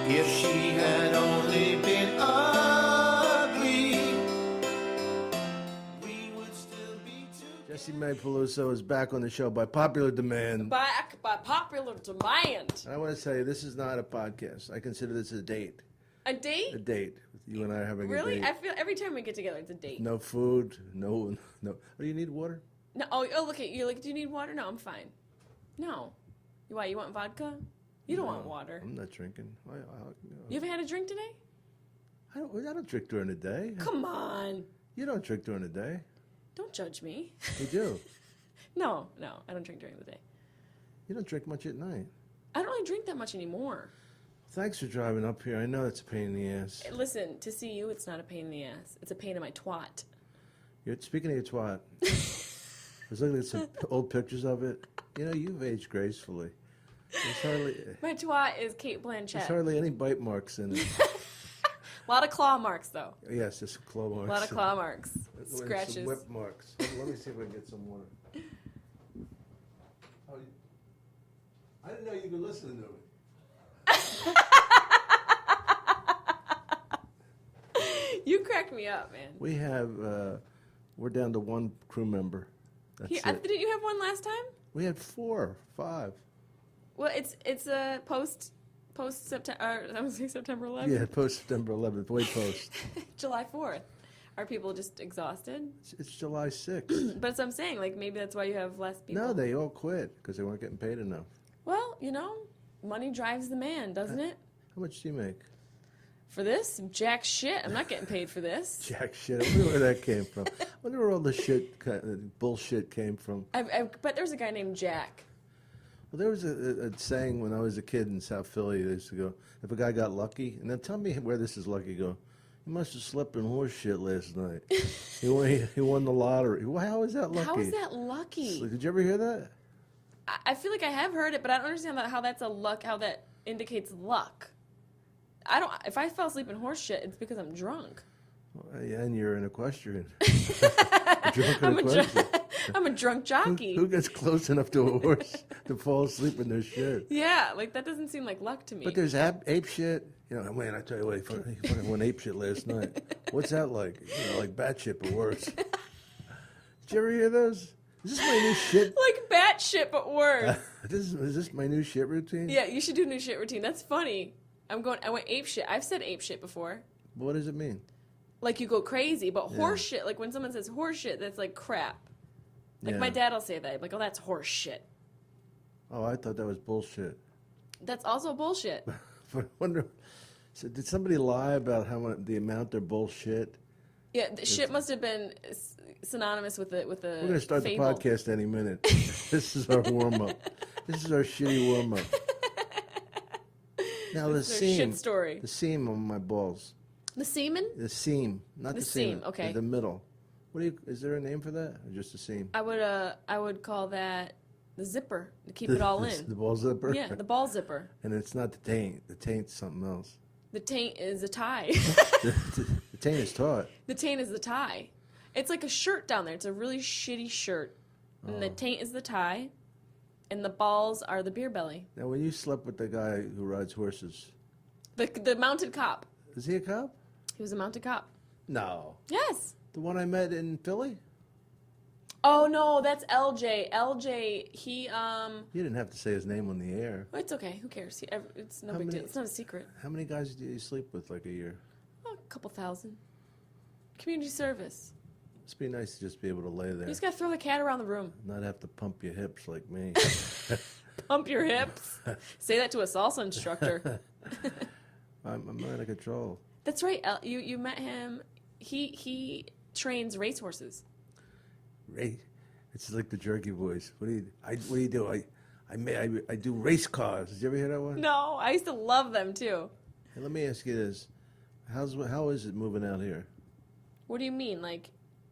If she had only been ugly, we would still be together. Jessimae Peluso is back on the show by popular demand. Back by popular demand. I want to tell you, this is not a podcast. I consider this a date. A date? A date. You and I are having Really? a date. I feel every time we get together, it's a date. No food. No. Oh, you need water? No. Oh, look at you. Like, do you need water? No, I'm fine. No. Why? You want vodka? You don't want water. I'm not drinking. You haven't had a drink today? I don't drink during the day. Come on. You don't drink during the day. Don't judge me. You do. No, I don't drink during the day. You don't drink much at night. I don't really drink that much anymore. Thanks for driving up here. I know it's a pain in the ass. Listen, to see you, it's not a pain in the ass. It's a pain in my twat. Speaking of your twat, I was looking at some old pictures of it. You know, you've aged gracefully. My twat is Kate Blanchett. There's hardly any bite marks in it. A lot of claw marks, though. Yes, just claw marks. A lot of claw marks. Scratches. Some whip marks. Let me see if I can get some water. Oh, I didn't know you could listen to me. You cracked me up, man. We have, we're down to one crew member. That's it. Didn't you have one last time? We had 4, 5. Well, it's a post September. I was saying September 11th. Yeah, post September 11th, way post. July 4th. Are people just exhausted? It's July 6th. But as I'm saying, like maybe that's why you have less people. No, they all quit because they weren't getting paid enough. Well, you know, money drives the man, doesn't it? How much do you make? For this, jack shit. I'm not getting paid for this. Jack shit. I wonder where that came from. I wonder where all the bullshit came from. But there's a guy named Jack. Well, there was a saying when I was a kid in South Philly. They used to go, if a guy got lucky, and then tell me where this is lucky, go, he must have slept in horse shit last night. he won the lottery. Well, how is that lucky? How is that lucky? Did you ever hear that? I feel like I have heard it, but I don't understand how that's a luck, how that indicates luck. If I fell asleep in horse shit, it's because I'm drunk. Well, yeah, and you're an equestrian. I'm a drunk jockey. Who gets close enough to a horse to fall asleep in their shit? Yeah, like that doesn't seem like luck to me. But there's ape shit. You know, man, I tell you what, he fucking went ape shit last night. What's that like? You know, like bat shit, but worse. Did you ever hear those? Is this my new shit? Like bat shit, but worse. Is this my new shit routine? Yeah, you should do a new shit routine. That's funny. I went ape shit. I've said ape shit before. What does it mean? Like you go crazy, but horse shit, like when someone says horse shit, that's like crap. Like my dad will say that. Like, oh, that's horse shit. Oh, I thought that was bullshit. That's also bullshit. But I wonder, so did somebody lie about the amount they're bullshit? Yeah, shit must have been synonymous with the. We're going to start fable. the podcast any minute. This is our warm-up. This is our shitty warm-up. Now the seam. Shit story. The seam on my balls. The semen? The seam, not the seam. Okay. The middle. Is there a name for that, or just a seam? I would call that the zipper to keep it all in. The ball zipper. Yeah, the ball zipper. And it's not the taint. The taint's something else. The taint is a tie. The taint is taut. The taint is the tie. It's like a shirt down there. It's a really shitty shirt, and the taint is the tie, and the balls are the beer belly. Now, when you slept with the guy who rides horses, the mounted cop. is he a cop? He was a mounted cop. No. Yes. The one I met in Philly? Oh no, that's LJ. LJ, he You didn't have to say his name on the air. It's okay. Who cares? It's no How big many- deal. It's not a secret. How many guys do you sleep with like a year? Oh, a couple thousand. Community service. Must be nice to just be able to lay there, You just gotta throw the cat around the room. not have to pump your hips like me. Pump your hips. Say that to a salsa instructor. I'm out of control. That's right. You met him. He trains racehorses. Ray, it's like the Jerky Boys. What do you do? I do race cars. Did you ever hear that one? No, I used to love them too. Hey, let me ask you this: how is it moving out here? What do you mean? Like,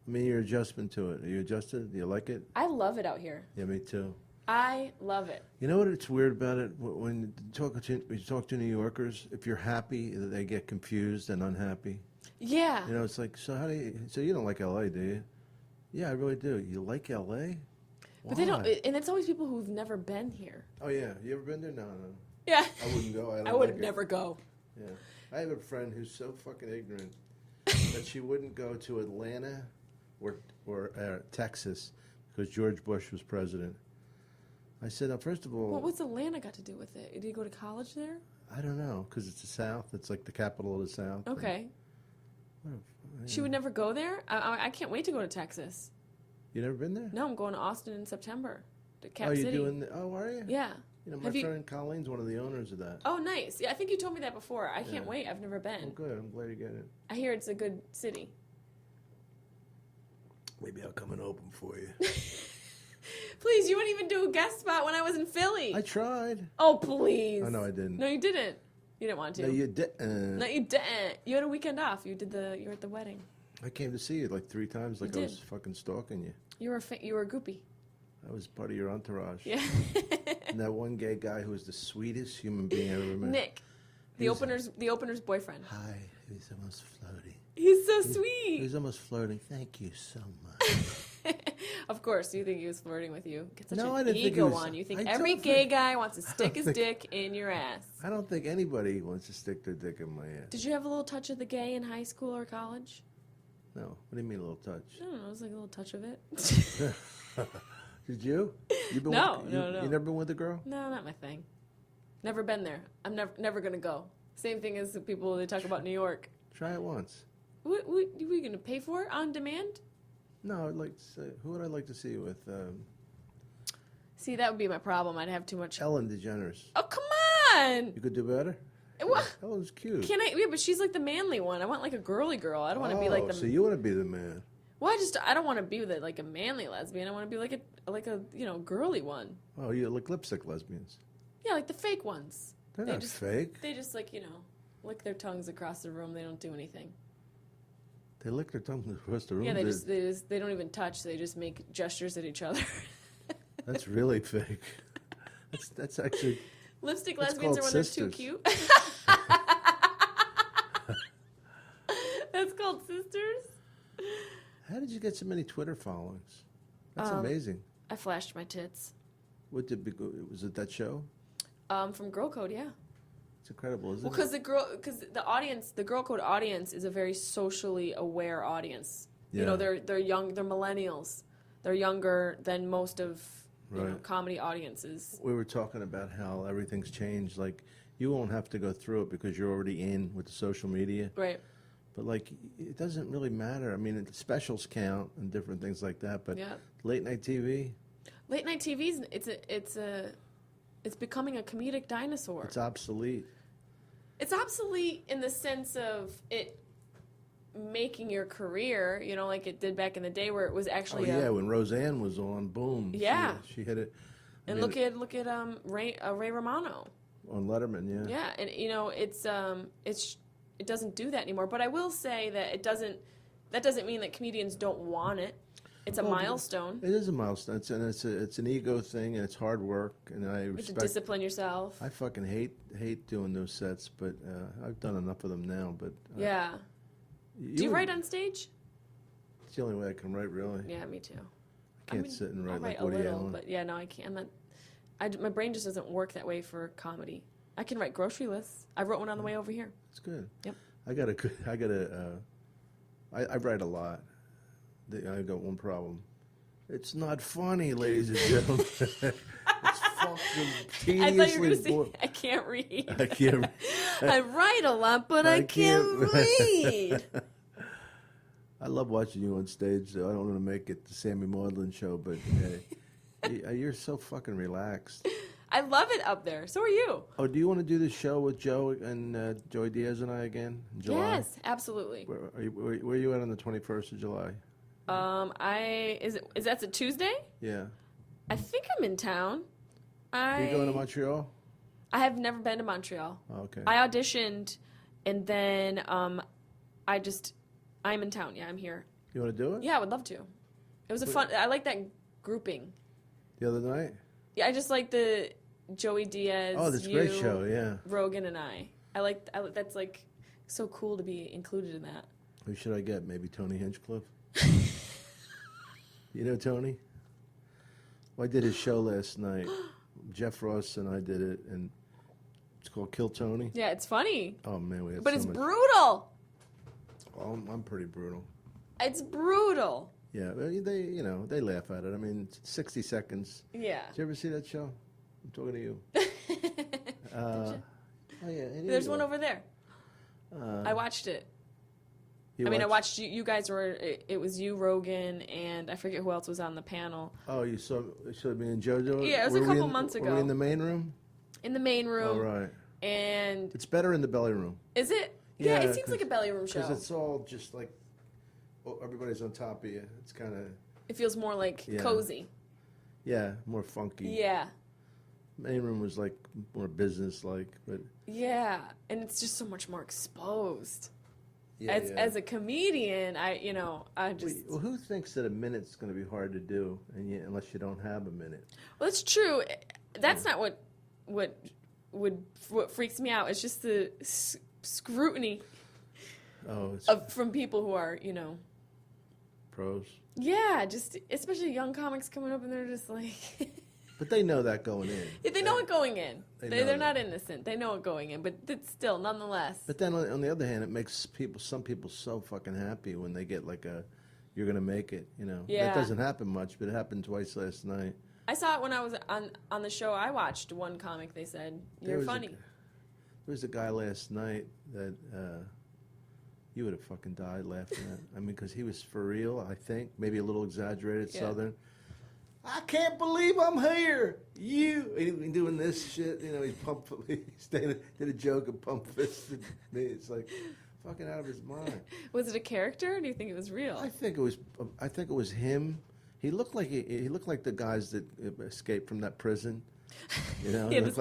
I mean, your adjustment to it. Are you adjusted? Do you like it? I love it out here. Yeah, me too. I love it. You know what? It's weird about it when you talk to New Yorkers. If you're happy, they get confused and unhappy. Yeah. You know, it's like, so you don't like L.A., do you? Yeah, I really do. You like L.A.? But they don't, Why? and it's always people who've never been here. Oh yeah, you ever been there? No. Yeah. I wouldn't go. I would never go. Yeah. I have a friend who's so fucking ignorant that she wouldn't go to Atlanta or Texas because George Bush was president. I said, now, first of all... Well, what's Atlanta got to do with it? Did you go to college there? I don't know, because it's the South. It's like the capital of the South. Okay. She would never go there? I can't wait to go to Texas. You never been there? No, I'm going to Austin in September. To Cap City. You're doing... Oh, are you? Yeah. You know, my friend Colleen's one of the owners of that. Oh, nice. Yeah, I think you told me that before. I can't wait. I've never been. Oh, good. I'm glad you get it. I hear it's a good city. Maybe I'll come and open for you. Please, you wouldn't even do a guest spot when I was in Philly. I tried. Oh, please. Oh, no, I didn't. No, you didn't. You didn't want to. No, you didn't. No, you didn't. You had a weekend off. You were at the wedding. I came to see you like 3 times, like I was fucking stalking you. You were a groupie. I was part of your entourage. Yeah. And that one gay guy who was the sweetest human being I ever met. Nick, the opener's boyfriend. Hi, he's almost floating. He's so sweet. He's almost flirting. Thank you so much. Of course, you think he was flirting with you. Get such No, I an didn't think he ego was- on you. Think I every don't gay think- guy wants to stick his think- dick in your ass. I don't think anybody wants to stick their dick in my ass. Did you have a little touch of the gay in high school or college? No. What do you mean a little touch? I don't know. It was like a little touch of it. Did you? You been No, with, no. You never been with a girl? No, not my thing. Never been there. I'm never gonna go. Same thing as the people they talk about New York. Try it once. What are we gonna pay for it on demand? No, I'd like to say, who would I like to see you with? See, that would be my problem. I'd have too much. Ellen DeGeneres. Oh, come on! You could do better? What? Ellen's cute. Can I? Yeah, but she's like the manly one. I want like a girly girl. I don't want to be like the. So you want to be the man. Well, I don't want to be like a manly lesbian. I want to be like a girly one. Oh, you like lipstick lesbians. Yeah, like the fake ones. They're They not just- fake. They just lick their tongues across the room. They don't do anything. They lick their tongues across the room. Yeah, they don't even touch. They just make gestures at each other. That's really fake. That's actually. Lipstick That's lesbians are called when they're sisters. too cute. That's called sisters. How did you get so many Twitter followings? That's amazing. I flashed my tits. What did was it that show? From Girl Code, yeah. It's incredible, isn't Well, because the Girl Code audience is a very socially aware audience. Yeah. You know, they're young, they're millennials. They're younger than most of Right. comedy audiences. We were talking about how everything's changed. Like, you won't have to go through it because you're already in with the social media. Right. But, like, it doesn't really matter. I mean, specials count and different things like that. But Yeah. late night TV, Late night TV's it's becoming a comedic dinosaur. it's obsolete. It's obsolete in the sense of it making your career, like it did back in the day where it was actually When Roseanne was on, boom. Yeah. She hit it. And look at Ray Romano. On Letterman, yeah. Yeah, and it doesn't do that anymore. But I will say that that doesn't mean that comedians don't want it. It's a milestone. It is a milestone, it's an ego thing, and it's hard work, and I You have to respect. discipline yourself. I fucking hate doing those sets, but I've done enough of them now. But Yeah. Do you write on stage? It's the only way I can write, really. Yeah, me too. I can't sit and I'll write like a Woody little, Allen. but yeah, no, I can't. My brain just doesn't work that way for comedy. I can write grocery lists. I wrote one on the way over here. It's good. Yep. I write a lot. I got one problem. It's not funny, ladies and gentlemen. It's fucking tediously I thought you were going to say, boring. I can't read. I can't. I write a lot, but I can't read. I love watching you on stage. So I don't want to make it the Sammy Maudlin show, but you're so fucking relaxed. I love it up there. So are you. Oh, do you want to do the show with Joe and Joey Diaz and I again in July? Yes, absolutely. Where are you at on the 21st of July? Is that a Tuesday? Yeah. I think I'm in town. Are you going to Montreal? I have never been to Montreal. Oh, okay. I auditioned, and then I'm in town. Yeah, I'm here. You want to do it? Yeah, I would love to. It was I like that grouping. The other night? Yeah, I just like the Joey Diaz. Oh, that's a great show, yeah. Rogan and I like that's like so cool to be included in that. Who should I get? Maybe Tony Hinchcliffe? You know Tony? Well, I did his show last night. Jeff Ross and I did it, and It's called Kill Tony. Yeah, it's funny. Oh man, we had But so it's much. brutal. Well, I'm pretty brutal. It's brutal. Yeah, they laugh at it. I mean, it's 60 seconds. Yeah. Did you ever see that show? I'm talking to you. Oh yeah. There's one over there. I watched it. I watched you guys were. It was you, Rogan, and I forget who else was on the panel. Oh, you saw me and JoJo? Yeah, it was a couple months ago. Were we in the main room? In the main room. Oh, right. And It's better in the belly room. is it? Yeah, Yeah, it seems like a belly room show. Because it's all just like, everybody's on top of you. It's kind of, It feels more like Yeah. cozy. yeah, more funky. Yeah. Main room was like more business-like, but Yeah. And it's just so much more exposed. yeah. As a comedian, I just. Well, who thinks that a minute's going to be hard to do, unless you don't have a minute? Well, it's true. That's not what freaks me out. It's just the scrutiny Oh, it's from people who are, pros. yeah, just especially young comics coming up and they're just like, But they know that going in. they know it going in. They know They're that. not innocent. They know it going in, but it's still, nonetheless. But then on the other hand, it makes some people so fucking happy when they get like you're going to make it, Yeah. That doesn't happen much, but it happened twice last night. I saw it when I was on the show I watched. One comic, they said, "You're funny." There was a guy last night that you would have fucking died laughing at. I mean, because he was for real, I think. Maybe a little exaggerated Yeah. Southern. I can't believe I'm here. He doing this shit. He did a joke and pump fisted me. It's like fucking out of his mind. Was it a character, or do you think it was real? I think it was him. He looked like he looked like the guys that escaped from that prison. Yeah, He looked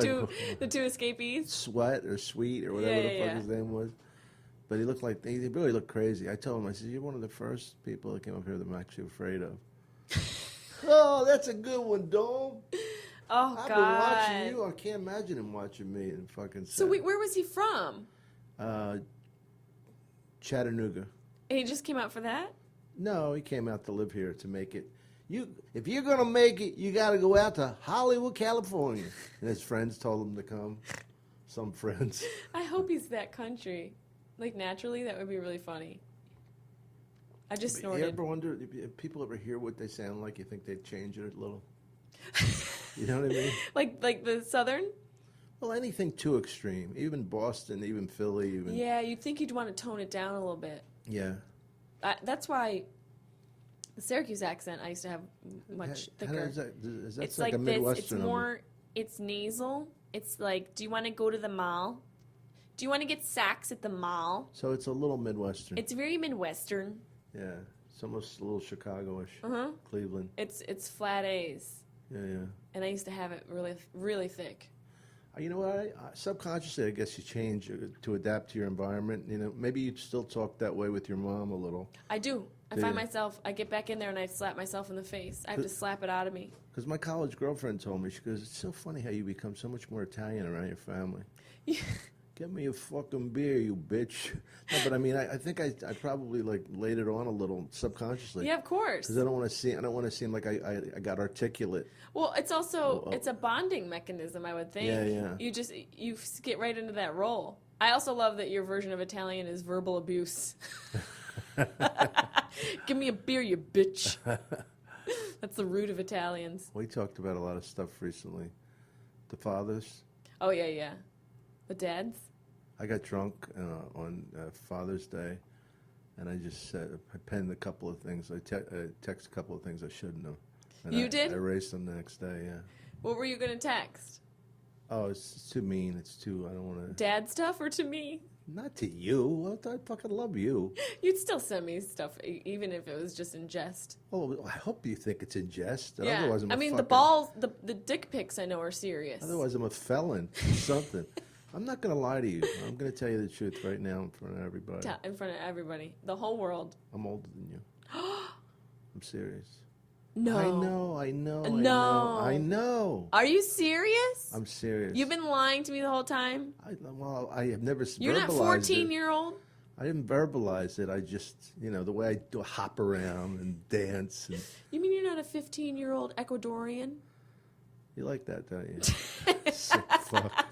the two escapees. Sweat or Sweet or whatever the fuck Yeah. his name was. But he looked like he really looked crazy. I told him, I said, "You're one of the first people that came up here that I'm actually afraid of." Oh, that's a good one, Dome. Oh I've God! been watching you. I can't imagine him watching me and fucking. So where was he from? Chattanooga. And he just came out for that? No, he came out to live here to make it. If you're gonna make it, you got to go out to Hollywood, California. And his friends told him to come. Some friends. I hope he's that country. Like, naturally, that would be really funny. I just You snorted. ever wonder if people ever hear what they sound like? You think they'd change it a little? You know what I mean? like the Southern? Well, anything too extreme. Even Boston, even Philly, even. Yeah, you'd think you'd want to tone it down a little bit. Yeah. That's why the Syracuse accent I used to have much thicker. Is that It's like a like this. Midwestern? It's more. It's nasal. It's like, do you want to go to the mall? Do you want to get sacks at the mall? So it's a little Midwestern. It's very Midwestern. Yeah. It's almost a little Chicago-ish. Uh-huh. Cleveland. It's flat A's. Yeah. And I used to have it really, really thick. You know what? Subconsciously, I guess you change to adapt to your environment. Maybe you'd still talk that way with your mom a little. I do. I Do find you? myself, I get back in there and I slap myself in the face. I have to slap it out of me. Because my college girlfriend told me, she goes, "It's so funny how you become so much more Italian around your family." Get me a fucking beer, you bitch. No, but I mean, I think I probably like laid it on a little subconsciously. Yeah, of course. Because I don't want to seem like I got articulate. Well, it's also, it's a bonding mechanism, I would think. Yeah. You get right into that role. I also love that your version of Italian is verbal abuse. Give me a beer, you bitch. That's the root of Italians. We talked about a lot of stuff recently. The fathers. Oh, yeah. The dads? I got drunk on Father's Day, and I just said, I penned a couple of things. I texted a couple of things I shouldn't have. And You did? I erased them the next day, yeah. What were you going to text? Oh, it's too mean. It's too, I don't want to. Dad stuff or to me? Not to you. Well, I fucking love you. You'd still send me stuff, even if it was just in jest. Oh, I hope you think it's in jest. Yeah. Otherwise, I mean, the balls, the dick pics I know are serious. Otherwise, I'm a felon or something. I'm not going to lie to you. I'm going to tell you the truth right now in front of everybody. In front of everybody. The whole world. I'm older than you. I'm serious. No. I know. No. I know. Are you serious? I'm serious. You've been lying to me the whole time? I have never You're not verbalized it. 14-year-old? I didn't verbalize it. I just, the way I do hop around and dance. And You mean you're not a 15-year-old Ecuadorian? you like that, don't you? Sick fuck.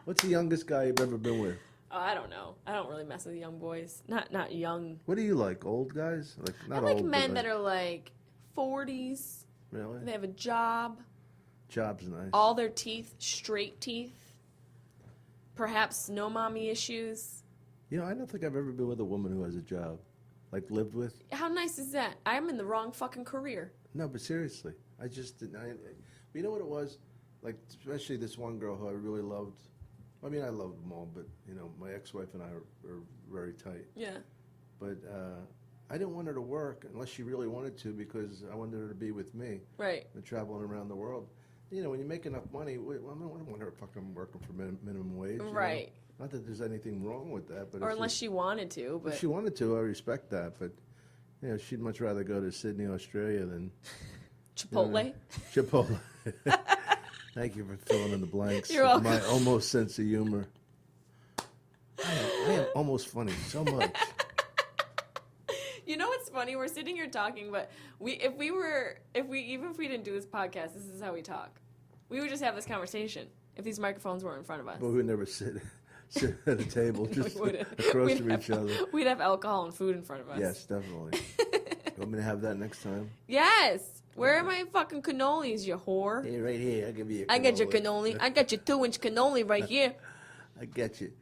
What's the youngest guy you've ever been with? Oh, I don't know. I don't really mess with young boys. Not young. What do you like? Old guys? Like not I like old, men but that are like 40s. really. They have a job. Job's nice. All their teeth, straight teeth. Perhaps no mommy issues. You know, I don't think I've ever been with a woman who has a job, like lived with. How nice is that? I'm in the wrong fucking career. No, but seriously, I just didn't. You know what it was? Like, especially this one girl who I really loved. I mean, I loved them all, but, you know, my ex-wife and I are very tight. Yeah. But I didn't want her to work unless she really wanted to because I wanted her to be with me. Right. And traveling around the world. You know, when you make enough money, well, I don't want her fucking working for minimum wage. Right. Know? Not that there's anything wrong with that. But Or unless she wanted to. But if she wanted to, I respect that. But, you know, she'd much rather go to Sydney, Australia than... Chipotle? You know, Chipotle. Thank you for filling in the blanks. You're welcome. My almost sense of humor. I am almost funny so much. You know what's funny? We're sitting here talking, but even if we didn't do this podcast, this is how we talk. We would just have this conversation if these microphones weren't in front of us. But we would never sit at a table just We wouldn't. across from each other. We'd have alcohol and food in front of us. Yes, definitely. You want me to have that next time? Yes. Where are my fucking cannolis, you whore? Hey, right here. I'll give you a cannoli. I got your cannoli. I got your 2-inch cannoli right here. I get you.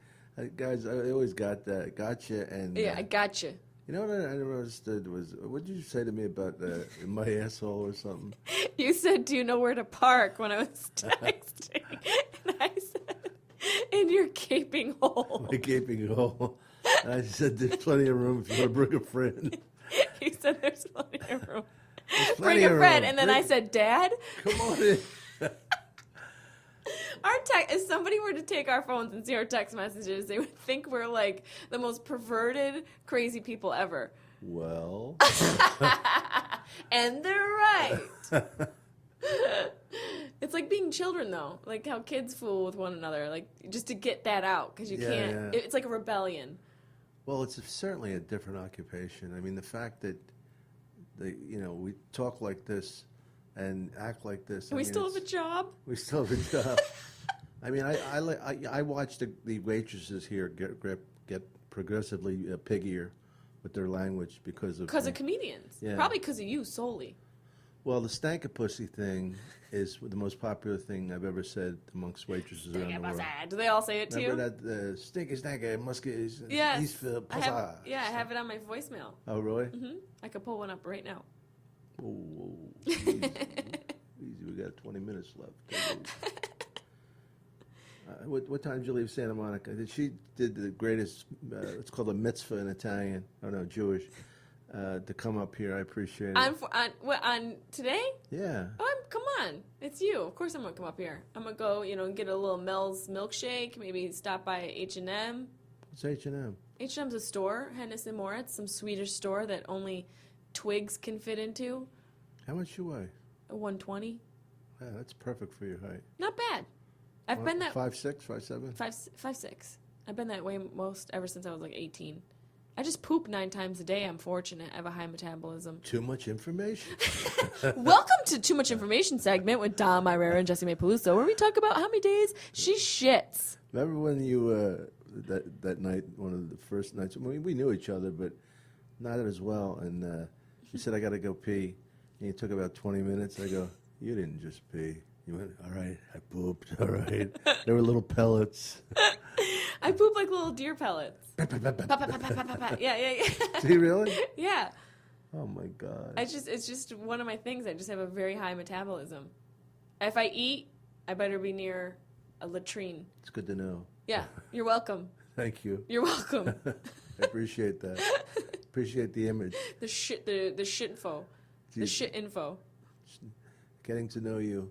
Guys, I always got that. Gotcha. And, Yeah, I got you. you know what I never understood was, what did you say to me about my asshole or something? You said, "Do you know where to park?" when I was texting, and I said, "In your gaping hole." My gaping hole. And I said, there's plenty of room if you want to bring a friend. You said, "There's plenty of room." There's Bring plenty a of friend, room. and then I said, "Dad." Come on in. If somebody were to take our phones and see our text messages, they would think we're like the most perverted, crazy people ever. Well. And they're right. It's like being children, though. Like how kids fool with one another, like just to get that out because you Yeah, can't. yeah. It's like a rebellion. Well, it's certainly a different occupation. I mean, the fact that we talk like this and act like this. And we still have a job. We still have a job. I mean, I watch the waitresses here get progressively piggier with their language because of comedians. Yeah. Probably because of you solely. Well, the stank-a-pussy thing is the most popular thing I've ever said amongst waitresses around the world. Do they all say it to you? Remember that stinky stanky musky Yes. Eastfield I have it on my voicemail. Oh, really? I could pull one up right now. Whoa. Easy. We got 20 minutes left. What time did you leave Santa Monica? She did the greatest, it's called a mitzvah in Italian, Jewish, to come up here. I appreciate it. On today? Yeah. Oh, come on. It's you. Of course I'm going to come up here. I'm going to go, get a little Mel's milkshake, maybe stop by H&M. It's H&M. H&M's a store, Hennes and Moritz, some Swedish store that only twigs can fit into. How much you weigh? 120. Yeah, that's perfect for your height. Not bad. I've been that 5'6", 5'7"? 5'6". I've been that way ever since I was like 18. I just poop 9 times a day. I'm fortunate. I have a high metabolism. Too much information. Welcome to Too Much Information segment with Dom, Irrera, and Jessimae Peluso, where we talk about how many days she shits. Remember when you that night, one of the first nights? I mean, we knew each other, but not as well. And you said, "I got to go pee." And you took about 20 minutes. I go, "You didn't just pee." You went, "All right, I pooped. All right." There were little pellets. I poop like little deer pellets. Yeah. Do you really? Yeah. Oh my God. It's just one of my things. I just have a very high metabolism. If I eat, I better be near a latrine. It's good to know. Yeah, you're welcome. Thank you. You're welcome. I appreciate that. Appreciate the image. The shit info. The Jeez. shit info. Getting to know you.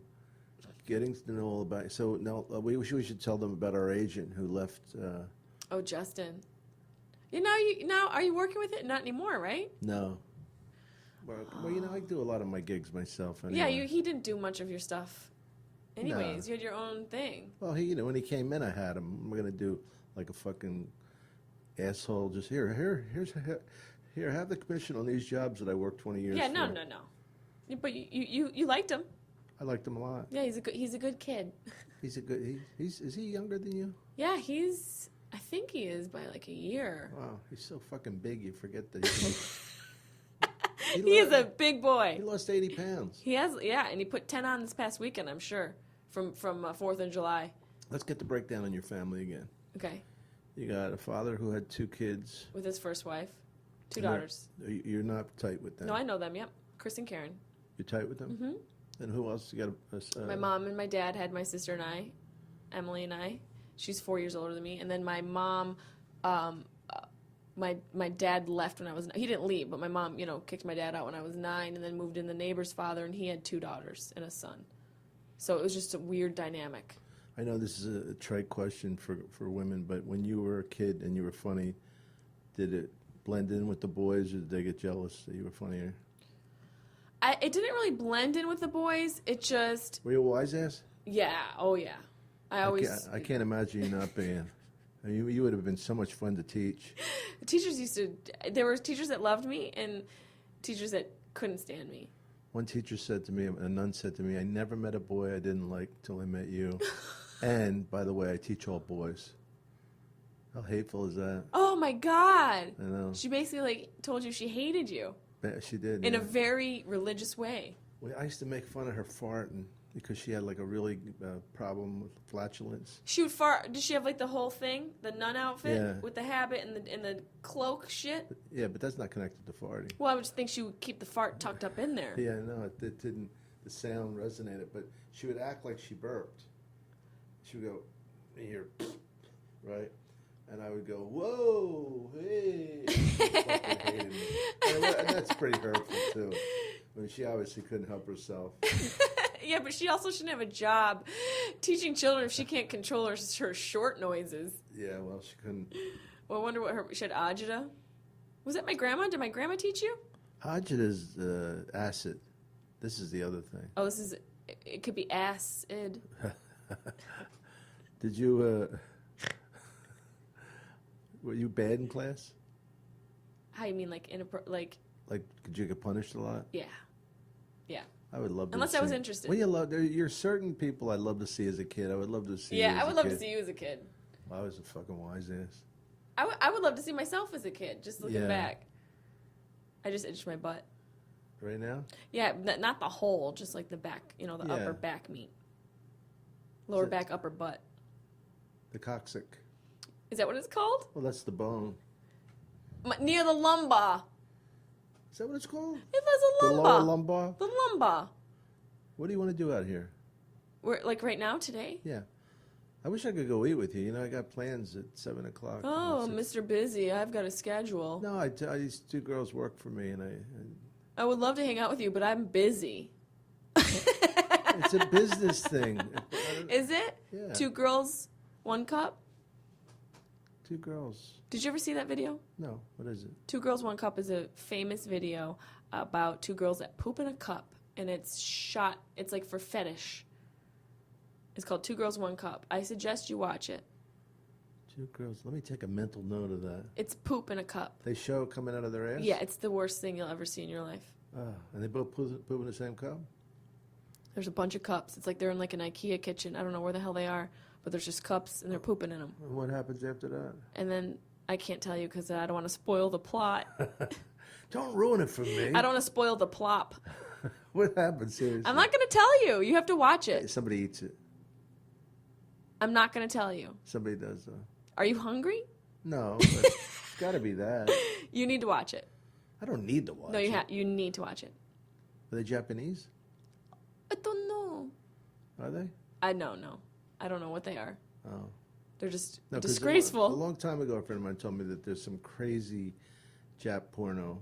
Getting to know all about you. So now we should tell them about our agent who left. Oh, Justin. Are you working with it? Not anymore, right? No. Well, I do a lot of my gigs myself. Anyway. Yeah, he didn't do much of your stuff. Anyways, No. you had your own thing. Well, when he came in, I had him. I'm gonna do like a fucking asshole. Just here, have the commission on these jobs that I worked 20 years. Yeah, no. for. But you liked him. I liked him a lot. Yeah, he's a good kid. He's a good. Is he younger than you? Yeah, I think he is by like a year. Wow, he's so fucking big. You forget that. He is a big boy. He lost 80 pounds. He has, yeah, and he put 10 on this past weekend, I'm sure, from 4th of July. Let's get the breakdown on your family again. Okay. You got a father who had 2 kids. With his first wife, 2 daughters. You're not tight with them. No, I know them. Yep, Chris and Karen. You're tight with them. Mm-hmm. And who else? You got My mom and my dad had my sister and I, Emily and I. She's 4 years older than me, and then my mom. My dad left when I was. He didn't leave, but my mom, kicked my dad out when I was 9, and then moved in the neighbor's father, and he had 2 daughters and a son. So it was just a weird dynamic. I know this is a trite question for women, but when you were a kid and you were funny, did it blend in with the boys, or did they get jealous that you were funnier? It didn't really blend in with the boys. It just. Were you a wise ass? Yeah. Oh yeah. I can't imagine you not being. I mean, you would have been so much fun to teach. Teachers there were teachers that loved me and teachers that couldn't stand me. One teacher said to me, a nun said to me, I never met a boy I didn't like till I met you. And, by the way, I teach all boys. How hateful is that? Oh, my God. I know. She basically told you she hated you. She did. In a very religious way. Well, I used to make fun of her farting because she had like a really problem with flatulence. She would fart. Did she have like the whole thing, the nun outfit, Yeah. with the habit and the cloak shit? Yeah, but that's not connected to farting. Well, I would just think she would keep the fart tucked up in there. Yeah, no, it didn't. The sound resonated, but she would act like she burped. She would go, you hear, right? And I would go, whoa, hey. She fucking hated me. And that's pretty hurtful too. I mean, she obviously couldn't help herself. Yeah, but she also shouldn't have a job teaching children if she can't control her short noises. Yeah, well, she couldn't. Well, I wonder what she had agita. Was that my grandma? Did my grandma teach you? Agita is acid. This is the other thing. Oh, it could be acid. Did you, were you bad in class? How you mean, like Like, did you get punished a lot? Yeah. Yeah. I would love to Unless I was interested. Well, you're certain people I'd love to see as a kid. I would love to see you as I would a love kid. to see you as a kid. Well, I was a fucking wise ass. I would love to see myself as a kid, just looking Yeah. back. I just itched my butt. Right now? Yeah, not the whole, just like the back, the Yeah. upper back meat. Lower back, upper butt. The coccyx. Is that what it's called? Well, that's the bone. Near the lumbar. Is that what it's called? It was a The lumbar. lower lumbar? The lumbar. What do you want to do out here? We're like right now, today? Yeah. I wish I could go eat with you. I got plans at 7 o'clock. Oh, Mr. Busy, I've got a schedule. No, these 2 girls work for me, and I would love to hang out with you, but I'm busy. it's a business thing. Is it? Yeah. 2 girls, 1 cup? 2 girls. Did you ever see that video? No, what is it? 2 Girls, 1 Cup is a famous video about 2 girls that poop in a cup, and it's like for fetish. It's called 2 Girls, 1 Cup. I suggest you watch it. 2 girls. Let me take a mental note of that. It's poop in a cup. They show it coming out of their ass? Yeah, it's the worst thing you'll ever see in your life. And they both poop in the same cup? There's a bunch of cups. It's like they're in like an IKEA kitchen. I don't know where the hell they are, but there's just cups, and they're pooping in them. And what happens after that? And then I can't tell you because I don't want to spoil the plot. Don't ruin it for me. I don't want to spoil the plop. What happens, seriously? I'm not going to tell you. You have to watch it. Somebody eats it. I'm not going to tell you. Somebody does, though. Are you hungry? No, but it's got to be that. You need to watch it. I don't need to watch No, it. you need to watch it. Are they Japanese? I don't know. Are they? No. I don't know what they are. Oh. They're just No, 'cause disgraceful. A long time ago, a friend of mine told me that there's some crazy Jap porno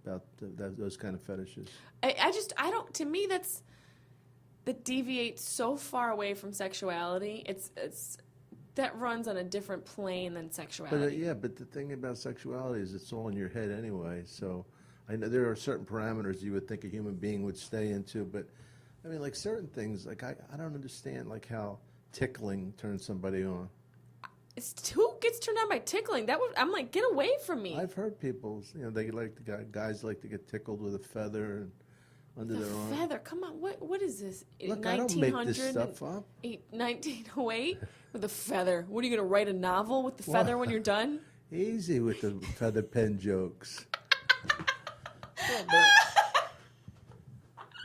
about those kind of fetishes. I don't, to me, that deviates so far away from sexuality. It's that runs on a different plane than sexuality. But the thing about sexuality is it's all in your head anyway. So I know there are certain parameters you would think a human being would stay into, but I mean, like certain things, like I don't understand like how tickling turns somebody on. Who gets turned on by tickling? I'm like, get away from me. I've heard people, they like guys like to get tickled with a feather, and under their arm. Feather. Come on. What is this? Look, I don't make this stuff up. 1908 with a feather. What are you going to write a novel with the feather when you're done? Easy with the feather pen jokes.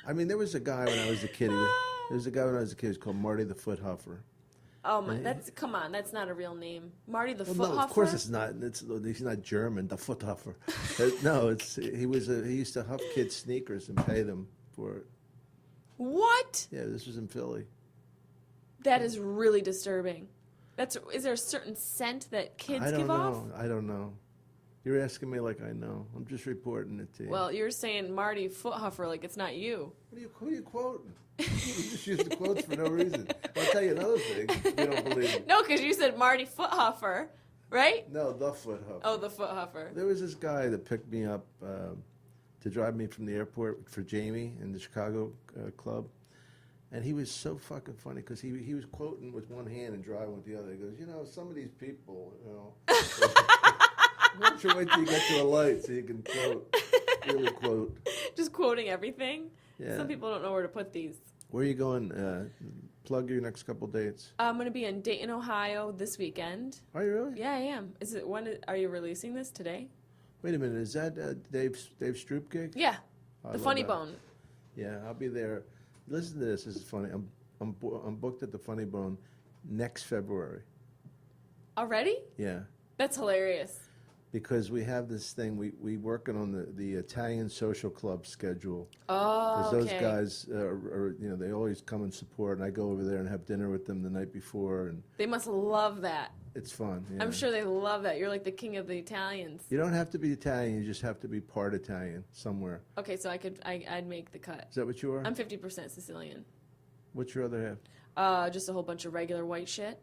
I mean, there was a guy when I was a kid. There was a guy when I was a kid. He was called Marty the Foot Huffer. Oh my! Come on. That's not a real name. Marty the Foot No, Huffer. of course it's not. He's not German. The Foot Huffer. No, he used to huff kids' sneakers and pay them for it. What? Yeah, this was in Philly. That is really disturbing. Is there a certain scent that kids give off? I don't know. You're asking me like I know. I'm just reporting it to you. Well, you're saying Marty Foot Huffer like it's not you. Who are you quoting? You just use the quotes for no reason. I'll tell you another thing. If you don't believe it. No, because you said Marty Foot Huffer, right? No, the Foot Huffer. Oh, the Foot Huffer. There was this guy that picked me up to drive me from the airport for Jamie in the Chicago club. And he was so fucking funny because he was quoting with one hand and driving with the other. He goes, some of these people, why don't you wait till you get to a light so you can quote, really quote. Just quoting everything? Yeah. Some people don't know where to put these. Where are you going? Plug your next couple dates. I'm going to be in Dayton, Ohio this weekend. Are you really? Yeah, I am. Are you releasing this today? Wait a minute. Is that Dave Stroop gig? Yeah. I The love Funny that. Bone. Yeah, I'll be there. Listen to this. This is funny. I'm booked at the Funny Bone next February. Already? Yeah. That's hilarious. Because we have this thing, we working on the Italian social club schedule. Oh, Because okay. those guys are they always come and support, and I go over there and have dinner with them the night before, and They must love that. it's fun. Yeah. I'm sure they love that. You're like the king of the Italians. You don't have to be Italian; you just have to be part Italian somewhere. Okay, so I'd make the cut. Is that what you are? I'm 50% Sicilian. What's your other half? Just a whole bunch of regular white shit.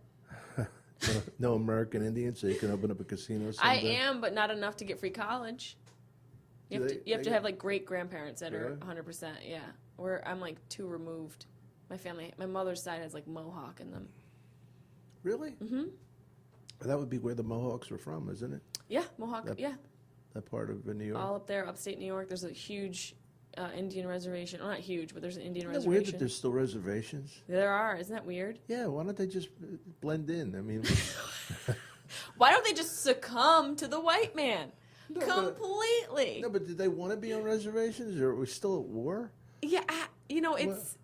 No American Indian, so you can open up a casino I someday? am, but not enough to get free college. You have They to have like great grandparents that Really? are 100%. Yeah, I'm like too removed. My mother's side has like Mohawk in them. Really? Mm-hmm. That would be where the Mohawks were from, isn't it? Yeah, Mohawk. That- yeah, That part of New York. all up there, upstate New York. There's a huge Indian reservation. Well, not huge, but there's an Indian Isn't it weird that reservation. there's still reservations? There are. Isn't that weird? Yeah, why don't they just blend in? I mean, Why don't they just succumb to the white man No, but- completely? no, but did they want to be on reservations, or are we still at war? Yeah, it's.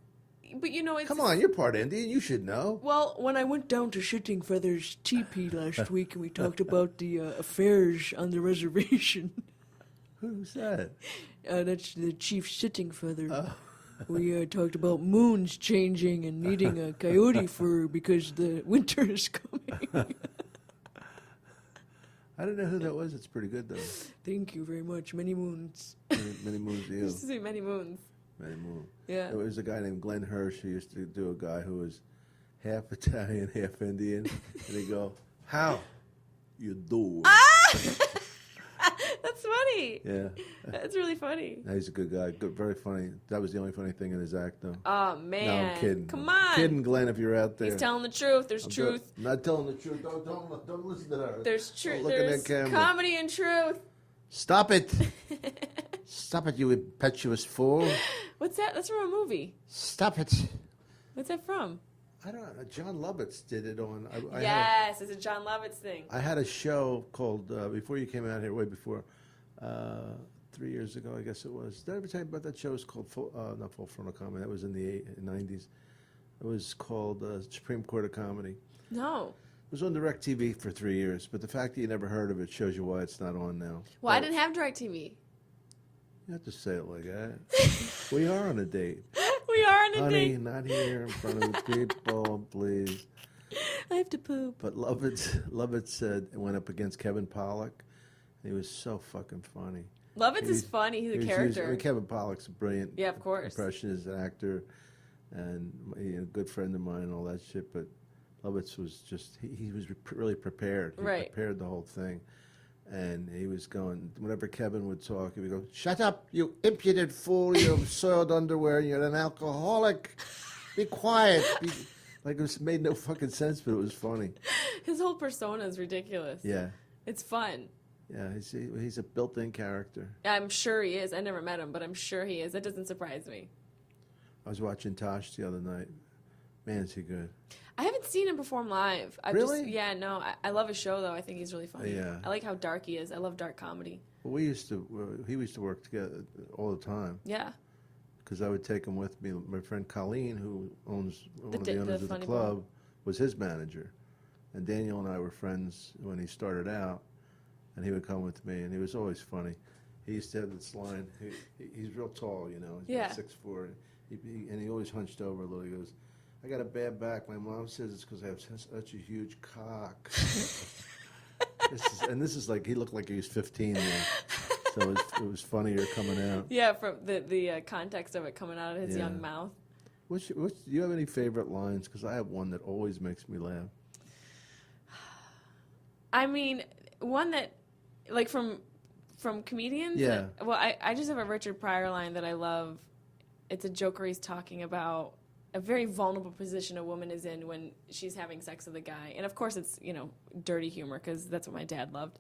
But it's. Come on, you're part Indian. You should know. Well, when I went down to Shitting Feathers teepee last week and we talked about the affairs on the reservation, Who's that? that's the chief Sitting Feather. We talked about moons changing and needing a coyote fur because the winter is coming. I don't know who that was. It's pretty good, though. Thank you very much. Many moons. Many moons to you. Used to say many moons. Many moons. Yeah. There was a guy named Glenn Hirsch who used to do a guy who was half Italian, half Indian. And he'd go, how you do? That's funny. Yeah. That's really funny. No, he's a good guy. Good, very funny. That was the only funny thing in his act, though. Oh, No, man. I'm kidding. Come I'm on. kidding, Glenn, if you're out there. He's telling the truth. There's I'm truth. not telling the truth. Don't listen to her. There's Don't truth. look at There's that camera. comedy and truth. Stop it. Stop it, you impetuous fool. What's that? That's from a movie. Stop it. What's that from? I don't know. John Lovitz did it on. Yes, it's a John Lovitz thing. I had a show called, before you came out here, way before, 3 years ago, I guess it was. Did I ever tell you about that show? It was called, not Full Frontal Comedy. That was in the 90s. It was called Supreme Court of Comedy. No. It was on DirecTV for 3 years, but the fact that you never heard of it shows you why it's not on now. Well, I didn't have DirecTV. You have to say it like that. We are on a date. We are on a Honey, date. not here in front of the people, please. I have to poop. But Lovitz said it went up against Kevin Pollak. He was so fucking funny. Lovitz is funny. He's a character. Kevin Pollak's a brilliant Yeah, of course. impressionist actor, and a good friend of mine and all that shit. But Lovitz was just, he was really prepared. He Right. prepared the whole thing. And he was going, whenever Kevin would talk, he would go, shut up, you impudent fool, you have soiled underwear, you're an alcoholic. Be quiet. Like, it made no fucking sense, but it was funny. His whole persona is ridiculous. Yeah. It's fun. Yeah, he's a built-in character. I'm sure he is. I never met him, but I'm sure he is. That doesn't surprise me. I was watching Tosh the other night. Man, is he good. I haven't seen him perform live. Really? Yeah, no. I love his show, though. I think he's really funny. Yeah. I like how dark he is. I love dark comedy. Well, he used to work together all the time. Yeah. Because I would take him with me. My friend Colleen, who owns one of the owners of the Funny club, Bone. was his manager. And Daniel and I were friends when he started out. And he would come with me, and he was always funny. He used to have this line. He's real tall, you know. He's about 6'4", and he always hunched over a little. He goes, "I got a bad back. My mom says it's because I have such a huge cock." This is like he looked like he was 15 then, so it was funnier coming out. Yeah, from the context of it coming out of his young mouth. Do you have any favorite lines? Because I have one that always makes me laugh. I mean, one that, like from comedians. Yeah. Well, I just have a Richard Pryor line that I love. It's a joke where he's talking about a very vulnerable position a woman is in when she's having sex with a guy. And of course it's, dirty humor because that's what my dad loved.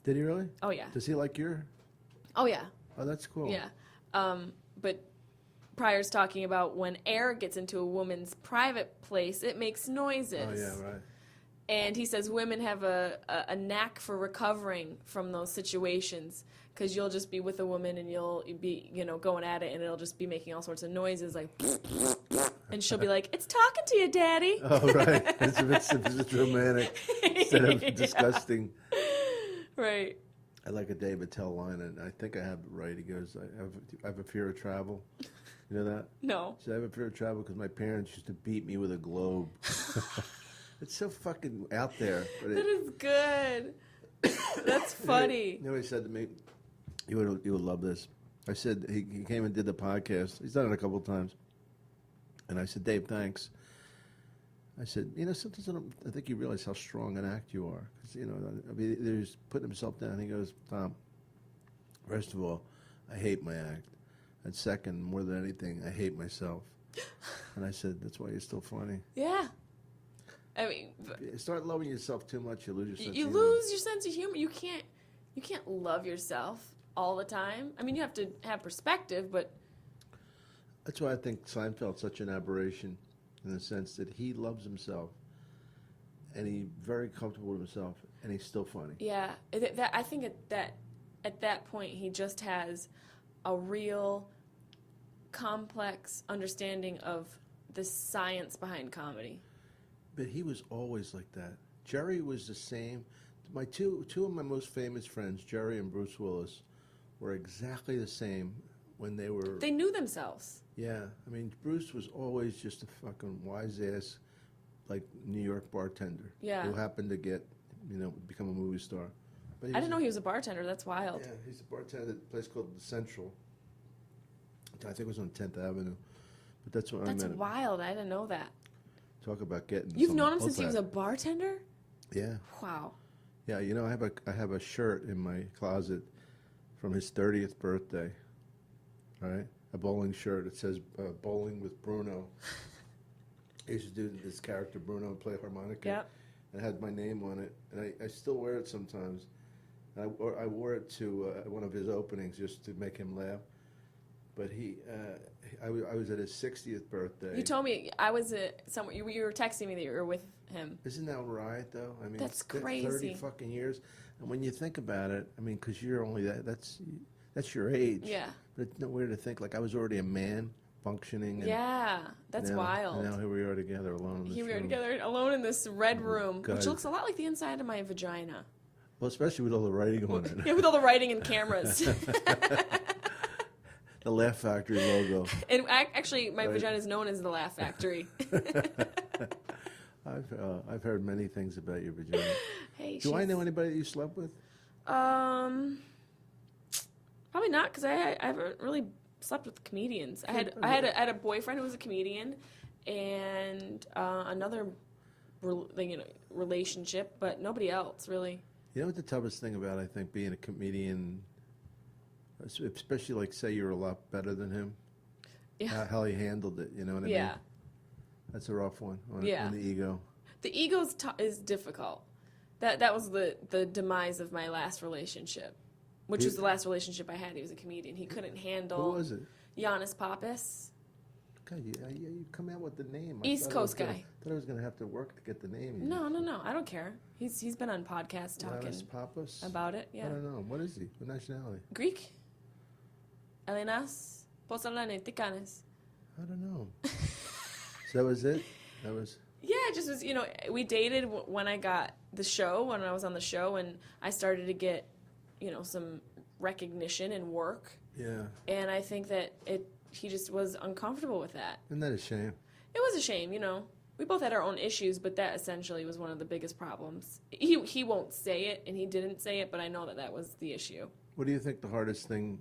Did he really? Oh, yeah. Does he like your? Oh, yeah. Oh, that's cool. Yeah. But Pryor's talking about when air gets into a woman's private place, it makes noises. Oh, yeah, right. And he says women have a knack for recovering from those situations because you'll just be with a woman and you'll be, going at it and it'll just be making all sorts of noises like, and she'll be like, "It's talking to you, Daddy." Oh, right. It's a bit romantic instead of disgusting. Right. I like a Dave Attell line, and I think I have it right. He goes, I have a fear of travel. You know that? No. He said, I have a fear of travel because my parents used to beat me with a globe. It's so fucking out there. But That is good. That's funny. You know what he said to me? You would love this. I said, he came and did the podcast. He's done it a couple of times. And I said, Dave, thanks. I said, sometimes I think you realize how strong an act you are. Because, there's putting himself down. He goes, Tom, first of all, I hate my act. And second, more than anything, I hate myself. And I said, that's why you're still funny. Yeah. I mean, You start loving yourself too much, you lose your sense of you humor. lose your sense of humor. You can't love yourself all the time. I mean, you have to have perspective, but That's why I think Seinfeld's such an aberration in the sense that he loves himself and he's very comfortable with himself and he's still funny. yeah, I think at that point he just has a real complex understanding of the science behind comedy. But he was always like that. Jerry was the same. My two of my most famous friends, Jerry and Bruce Willis, were exactly the same when they were... They knew themselves. Yeah. I mean, Bruce was always just a fucking wise-ass, like, New York bartender. Yeah. Who happened to get, become a movie star. But I didn't know he was a bartender. That's wild. Yeah, he's a bartender at a place called The Central. I think it was on 10th Avenue. But that's where I met That's him. wild. I didn't know that. Talk about getting... You've some known him since he was pussy. a bartender? Yeah. Wow. Yeah, I have a shirt in my closet from his 30th birthday. All right, a bowling shirt. It says "Bowling with Bruno." I used to do this character Bruno and play harmonica. Yep. And it had my name on it, and I still wear it sometimes. I wore it to one of his openings just to make him laugh. But I was at his 60th birthday. You told me I was somewhere. You were texting me that you were with him. Isn't that right, though? I mean, That's it's been crazy. 30 fucking years. And when you think about it, I mean, because you're only that's your age. Yeah. But it's no weird to think, like, I was already a man functioning. And Yeah, that's now, wild. And now here we are together alone in this Here we are room. together alone in this red room, which God. looks a lot like the inside of my vagina. Well, especially with all the writing on it. Yeah, with all the writing and cameras. The Laugh Factory logo. And actually, my Right. vagina is known as the Laugh Factory. I've heard many things about your vagina. Hey, Do I know anybody that you slept with? Probably not, because I haven't really slept with comedians. I had a boyfriend who was a comedian, and another relationship, but nobody else really. You know what the toughest thing about, I think, being a comedian, especially like say you're a lot better than him, Yeah. how he handled it, you know what I mean? Yeah. That's a rough one on Yeah. the ego. The ego is difficult That was the demise of my last relationship, which was the last relationship I had. He was a comedian. He couldn't handle. Who was it? Giannis Pappas. God, you come out with the name. East Coast guy. I thought I was going to have to work to get the name. No. I don't care. He's been on podcasts talking Pappas? about it. Yeah. I don't know. What is he? What nationality? Greek. Elenas. Posalane. Tikanes. I don't know. So that was it? That was... Yeah, it just was, we dated when I got the show, when I was on the show, and I started to get, some recognition and work. Yeah. And I think that he just was uncomfortable with that. Isn't that a shame? It was a shame, We both had our own issues, but that essentially was one of the biggest problems. He won't say it, and he didn't say it, but I know that was the issue. What do you think the hardest thing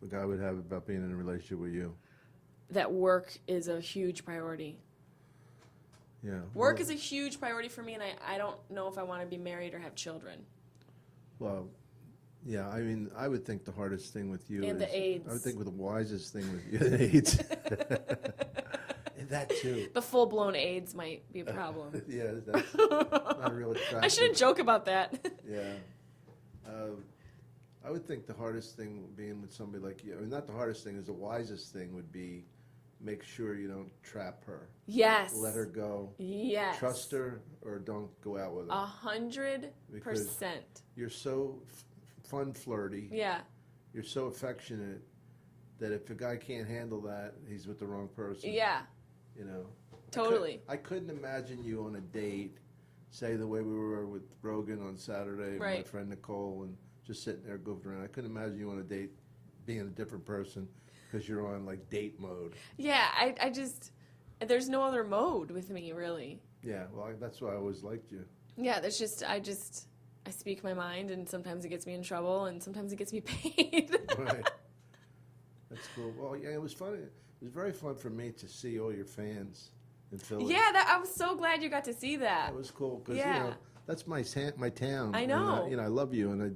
a guy would have about being in a relationship with you? That work is a huge priority. Yeah. Work is a huge priority for me, and I don't know if I want to be married or have children. Well, yeah, I mean, I would think the hardest thing with you And is... the AIDS. I would think the wisest thing with you... The AIDS. And that, too. The full-blown AIDS might be a problem. Yeah, that's not real attractive. I shouldn't joke about that. Yeah. I would think the hardest thing being with somebody like you... I mean, not the hardest thing, is the wisest thing would be make sure you don't trap her. Yes. Let her go. Yes. Trust her or don't go out with her. 100%. Because you're so fun flirty. Yeah. You're so affectionate that if a guy can't handle that, he's with the wrong person. Yeah. Totally. I couldn't imagine you on a date, say the way we were with Rogan on Saturday and my friend Nicole, and just sitting there goofing around. I couldn't imagine you on a date being a different person because you're on like date mode. Yeah, I just, there's no other mode with me, really. Yeah, well, that's why I always liked you. Yeah, there's just, I speak my mind, and sometimes it gets me in trouble, and sometimes it gets me paid. Right. That's cool. Well, yeah, it was fun. It was very fun for me to see all your fans in Philly. Yeah, I was so glad you got to see that. That was cool because that's my town. I know. And I love you, and I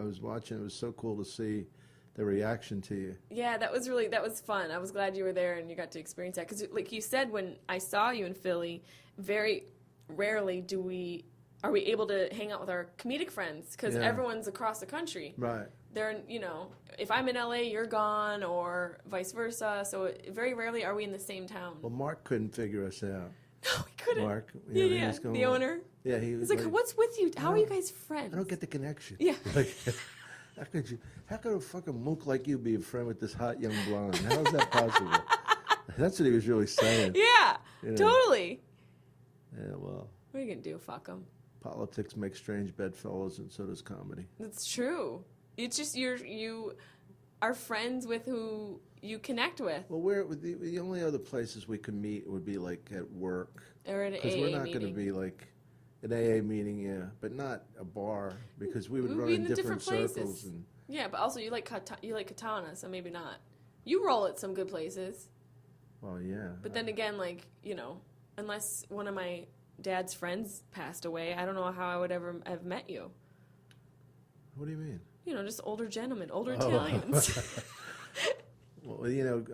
was watching. It was so cool to see the reaction to you. Yeah, that was fun. I was glad you were there and you got to experience that because, like you said, when I saw you in Philly, very rarely are we able to hang out with our comedic friends because everyone's across the country. Right. They're, if I'm in LA, you're gone, or vice versa. So very rarely are we in the same town. Well, Mark couldn't figure us out. No, he couldn't. Mark, yeah, the owner. Yeah, he's like, what's with you? How are you guys friends? I don't get the connection. Yeah. Like, how could a fucking mook like you be a friend with this hot young blonde? How is that possible? That's what he was really saying. Yeah, totally. Yeah, well. What are you gonna do? Fuck them. Politics makes strange bedfellows, and so does comedy. That's true. It's just you are friends with who you connect with. Well, the only other places we could meet would be like at work, or at an AA because we're not meeting. going to be like an AA meeting, but not a bar because we would run in different circles. And yeah, but also you like katana, so maybe not. You roll at some good places. Well, yeah. But then again, like unless one of my dad's friends passed away, I don't know how I would ever have met you. What do you mean? Just older gentlemen, older Italians. Well,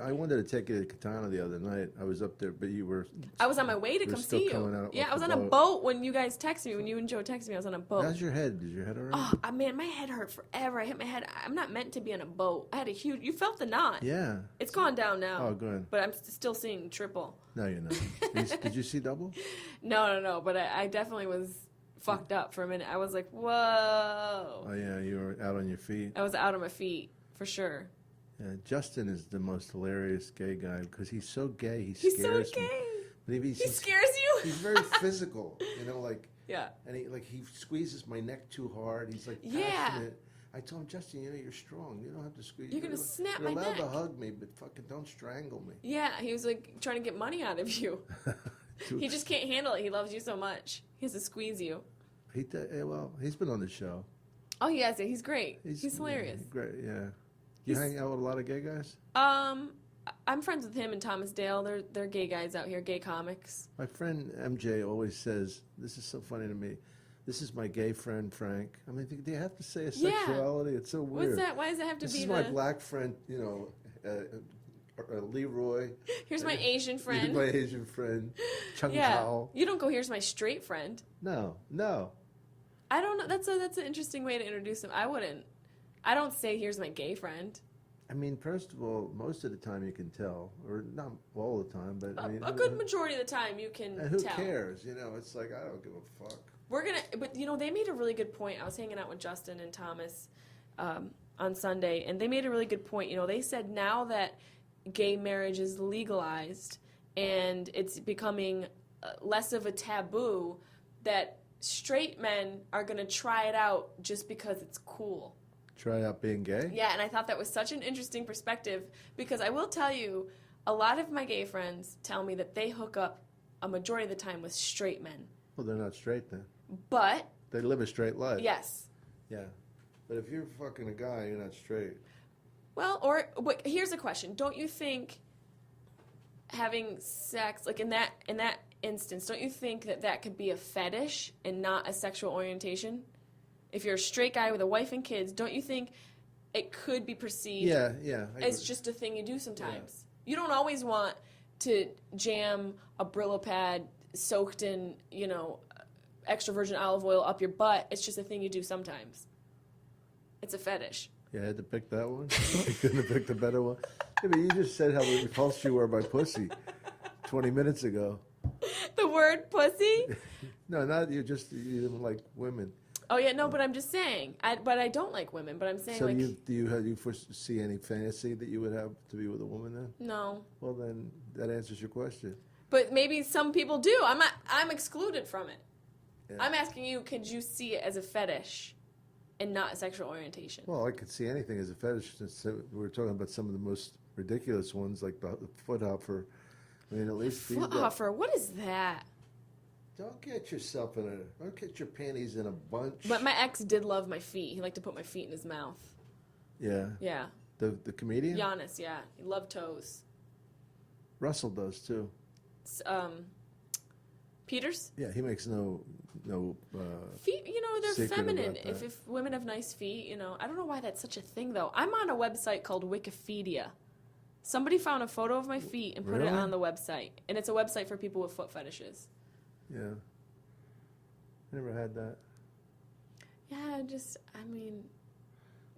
I wanted to take you to Katana the other night. I was up there, but you were... I was on my way to come see you. Yeah, I was on a boat when you guys texted me, when you and Joe texted me. I was on a boat. How's your head? Is your head all right? Oh, man, my head hurt forever. I hit my head. I'm not meant to be on a boat. I had a huge... You felt the knot. Yeah. It's gone down now. Oh, good. But I'm still seeing triple. No, you're not. Did you see double? No. But I definitely was fucked up for a minute. I was like, whoa. Oh, yeah, you were out on your feet. I was out on my feet, for sure. Yeah, Justin is the most hilarious gay guy because he's so gay. He He's scares so me. gay. He scares you? He's very physical, like. Yeah. And he squeezes my neck too hard. He's like Yeah. passionate. I told him, Justin, you're strong. You don't have to squeeze. You're gonna snap my You're allowed neck. to hug me, but fucking don't strangle me. Yeah, he was like trying to get money out of you. He just can't handle it. He loves you so much. He has to squeeze you. He's been on the show. Oh, he has it. He's great. He's hilarious. Great, yeah. You hang out with a lot of gay guys? I'm friends with him and Thomas Dale. They're gay guys out here, gay comics. My friend MJ always says, this is so funny to me, this is my gay friend Frank. I mean, do you have to say a sexuality? Yeah. It's so weird. What's that? Why does it have to this be is my black friend, Leroy. Here's my Asian friend. Here's my Asian friend, Chung Yeah. Kao. You don't go, here's my straight friend. No. I don't know. That's an interesting way to introduce them. I don't say, here's my gay friend. I mean, first of all, most of the time you can tell, or not all the time, but I mean, A good majority of the time you can and who tell. cares? You know, it's like, I don't give a fuck. But they made a really good point. I was hanging out with Justin and Thomas on Sunday, and they made a really good point. You know, they said now that gay marriage is legalized and it's becoming less of a taboo, that straight men are going to try it out just because it's cool. Try out being gay? Yeah, and I thought that was such an interesting perspective, because I will tell you, a lot of my gay friends tell me that they hook up a majority of the time with straight men. Well, they're not straight then. But They live a straight life. yes. Yeah. But if you're fucking a guy, you're not straight. Well, but here's a question. Don't you think having sex, like in that instance, don't you think that could be a fetish and not a sexual orientation? If you're a straight guy with a wife and kids, don't you think it could be perceived Yeah. as just a thing you do sometimes? Yeah. You don't always want to jam a Brillo pad soaked in, extra virgin olive oil up your butt. It's just a thing you do sometimes. It's a fetish. You had to pick that one? You couldn't have picked a better one? Yeah, but you just said how repulsed you were by pussy 20 minutes ago. The word pussy? No, not you. You didn't like women. Oh yeah, no, but I'm just saying. But I don't like women. But I'm saying, So like, do you foresee any fantasy that you would have to be with a woman then? no. Well, then that answers your question. But maybe some people do. I'm excluded from it. Yeah. I'm asking you, could you see it as a fetish and not a sexual orientation? Well, I could see anything as a fetish. Since we're talking about some of the most ridiculous ones, like the foot hopper. I mean, at least Foot hopper, what is that? Don't get yourself don't get your panties in a bunch. But my ex did love my feet. He liked to put my feet in his mouth. Yeah. Yeah. The comedian? Giannis, yeah. He loved toes. Russell does too. Peters? Yeah, he makes no feet, they're secret feminine. about that. If women have nice feet, I don't know why that's such a thing though. I'm on a website called Wikipedia. Somebody found a photo of my feet and put Really? it on the website. And it's a website for people with foot fetishes. Yeah. I never had that. Yeah,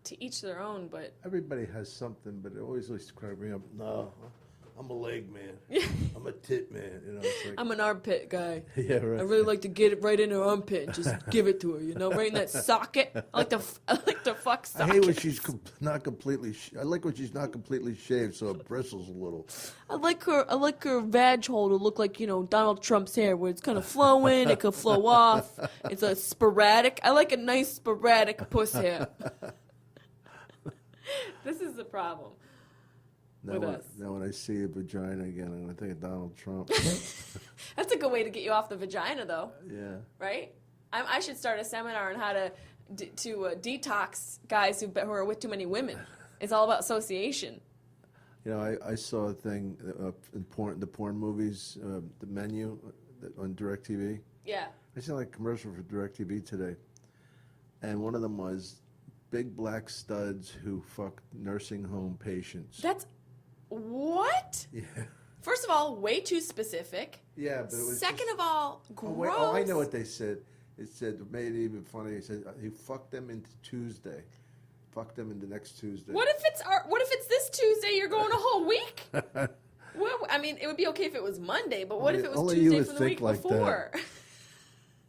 to each their own, but Everybody has something, but it always likes to bring up, no, I'm a leg man. I'm a tit man. It's like, I'm an armpit guy. yeah, right. I really like to get it right in her armpit and just give it to her, right in that socket. I like to fuck I sockets. hate when she's not completely. I like when she's not completely shaved, so it bristles a little. I like her vag hole to look like, Donald Trump's hair, where it's kind of flowing, it could flow off. It's a sporadic. I like a nice sporadic puss hair. This is the problem. With us. Now when I see a vagina again, I'm going to think of Donald Trump. That's a good way to get you off the vagina, though. Yeah. Right? I should start a seminar on how to detox guys who are with too many women. It's all about association. I saw a thing in the porn movies, the menu on DirecTV. Yeah. I saw like a commercial for DirecTV today, and one of them was big black studs who fuck nursing home patients. That's what? Yeah. First of all, way too specific. Yeah, but it was. Second of all, gross. I know what they said. It said, made it even funny. He said he fucked them into Tuesday. Fucked them into next Tuesday. What if it's this Tuesday? You're going a whole week. Well, it would be okay if it was Monday, but what if it was only Tuesday you would from the week think like before?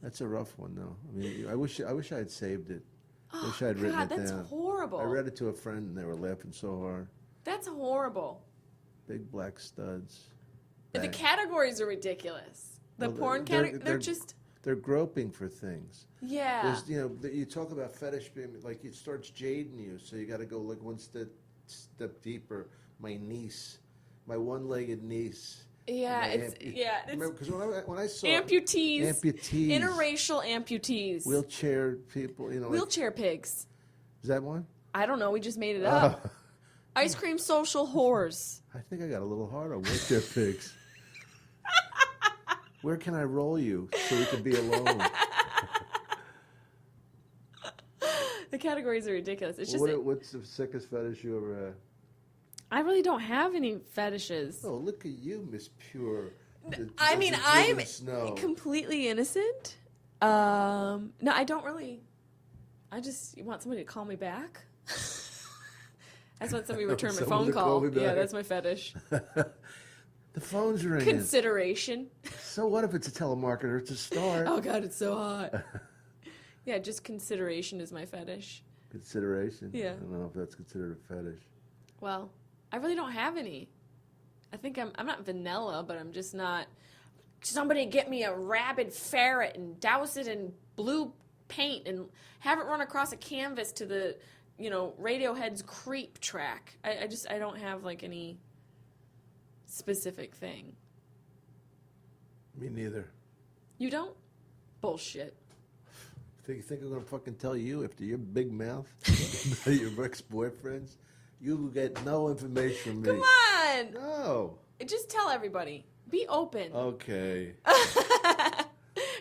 That's a rough one, though. I wish I had saved it. I wish I had written it that's down. horrible. I read it to a friend, and they were laughing so hard. That's horrible. Big black studs. The Bang. categories are ridiculous. The Well, porn category, they're just... They're groping for things. Yeah. There's, you talk about fetish being like it starts jading you, so you got to go like one step deeper. My niece, my one-legged niece. Yeah, Remember, because when I saw amputees, amputees, interracial amputees, wheelchair people, wheelchair pigs. Is that one? I don't know. We just made it up. Ice cream social whores. I think I got a little hard on wheelchair pigs. Where can I roll you so we can be alone? The categories are ridiculous. It's just What's the sickest fetish you ever had? I really don't have any fetishes. Oh, look at you, Miss Pure. I'm completely innocent. No, I don't really. I just want somebody to call me back. I just want somebody to return my Someone phone to call call. me back. Yeah, that's my fetish. The phone's ringing. Consideration. So what if it's a telemarketer? It's a start. Oh God, it's so hot. Yeah, just consideration is my fetish. Consideration? Yeah. I don't know if that's considered a fetish. Well, I really don't have any. I think I'm not vanilla, but I'm just not. Somebody get me a rabid ferret and douse it in blue paint and have it run across a canvas to the, Radiohead's Creep track. I don't have like any specific thing. Me neither. You don't? Bullshit. You think I'm gonna fucking tell you after your big mouth about your ex-boyfriends? You will get no information from me. Come on! No. Just tell everybody. Be open. Okay.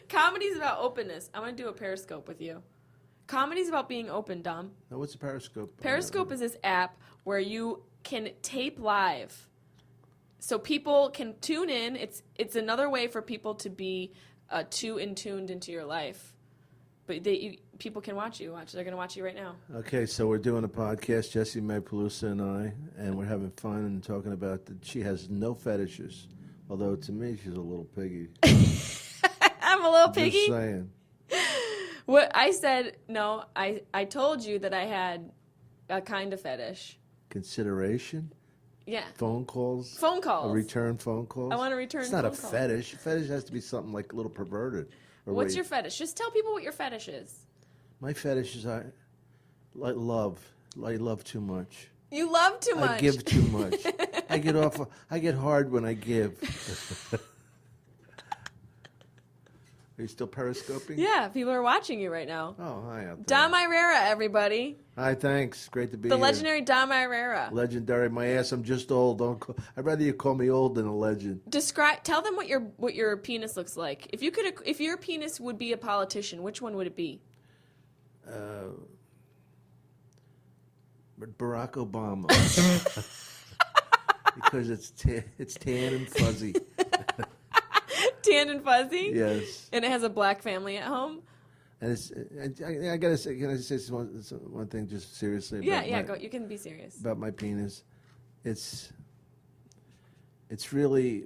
Comedy's about openness. I'm going to do a Periscope with you. Comedy's about being open, Dom. Now, what's a Periscope? Periscope is this app where you can tape live. So people can tune in. It's another way for people to be too tuned into your life. But people can watch you. They're going to watch you right now. Okay, so we're doing a podcast, Jessimae Peluso and I, and we're having fun and talking about that she has no fetishes. Although to me, she's a little piggy. I'm a little piggy? Just saying. What I said, no, I told you that I had a kind of fetish. Consideration? Yeah. Phone calls? Phone calls. A return phone calls? I want to return It's phone not a calls. fetish. Fetish has to be something like a little perverted. Or What's your fetish? Just tell people what your fetish is. My fetish is I love. I love too much. You love too much. I give too much. I get hard when I give. Are you still periscoping? Yeah, people are watching you right now. Oh, hi out there. Dom Irrera, everybody. Hi, thanks. Great to be The here. legendary Dom Irrera. Legendary. My ass. I'm just old. I'd rather you call me old than a legend. Tell them what your penis looks like. If your penis would be a politician, which one would it be? Barack Obama. Because it's tan and fuzzy. Tan and fuzzy? Yes. And it has a black family at home? And I gotta say, can I say one thing just seriously? Go. You can be serious. About my penis. It's really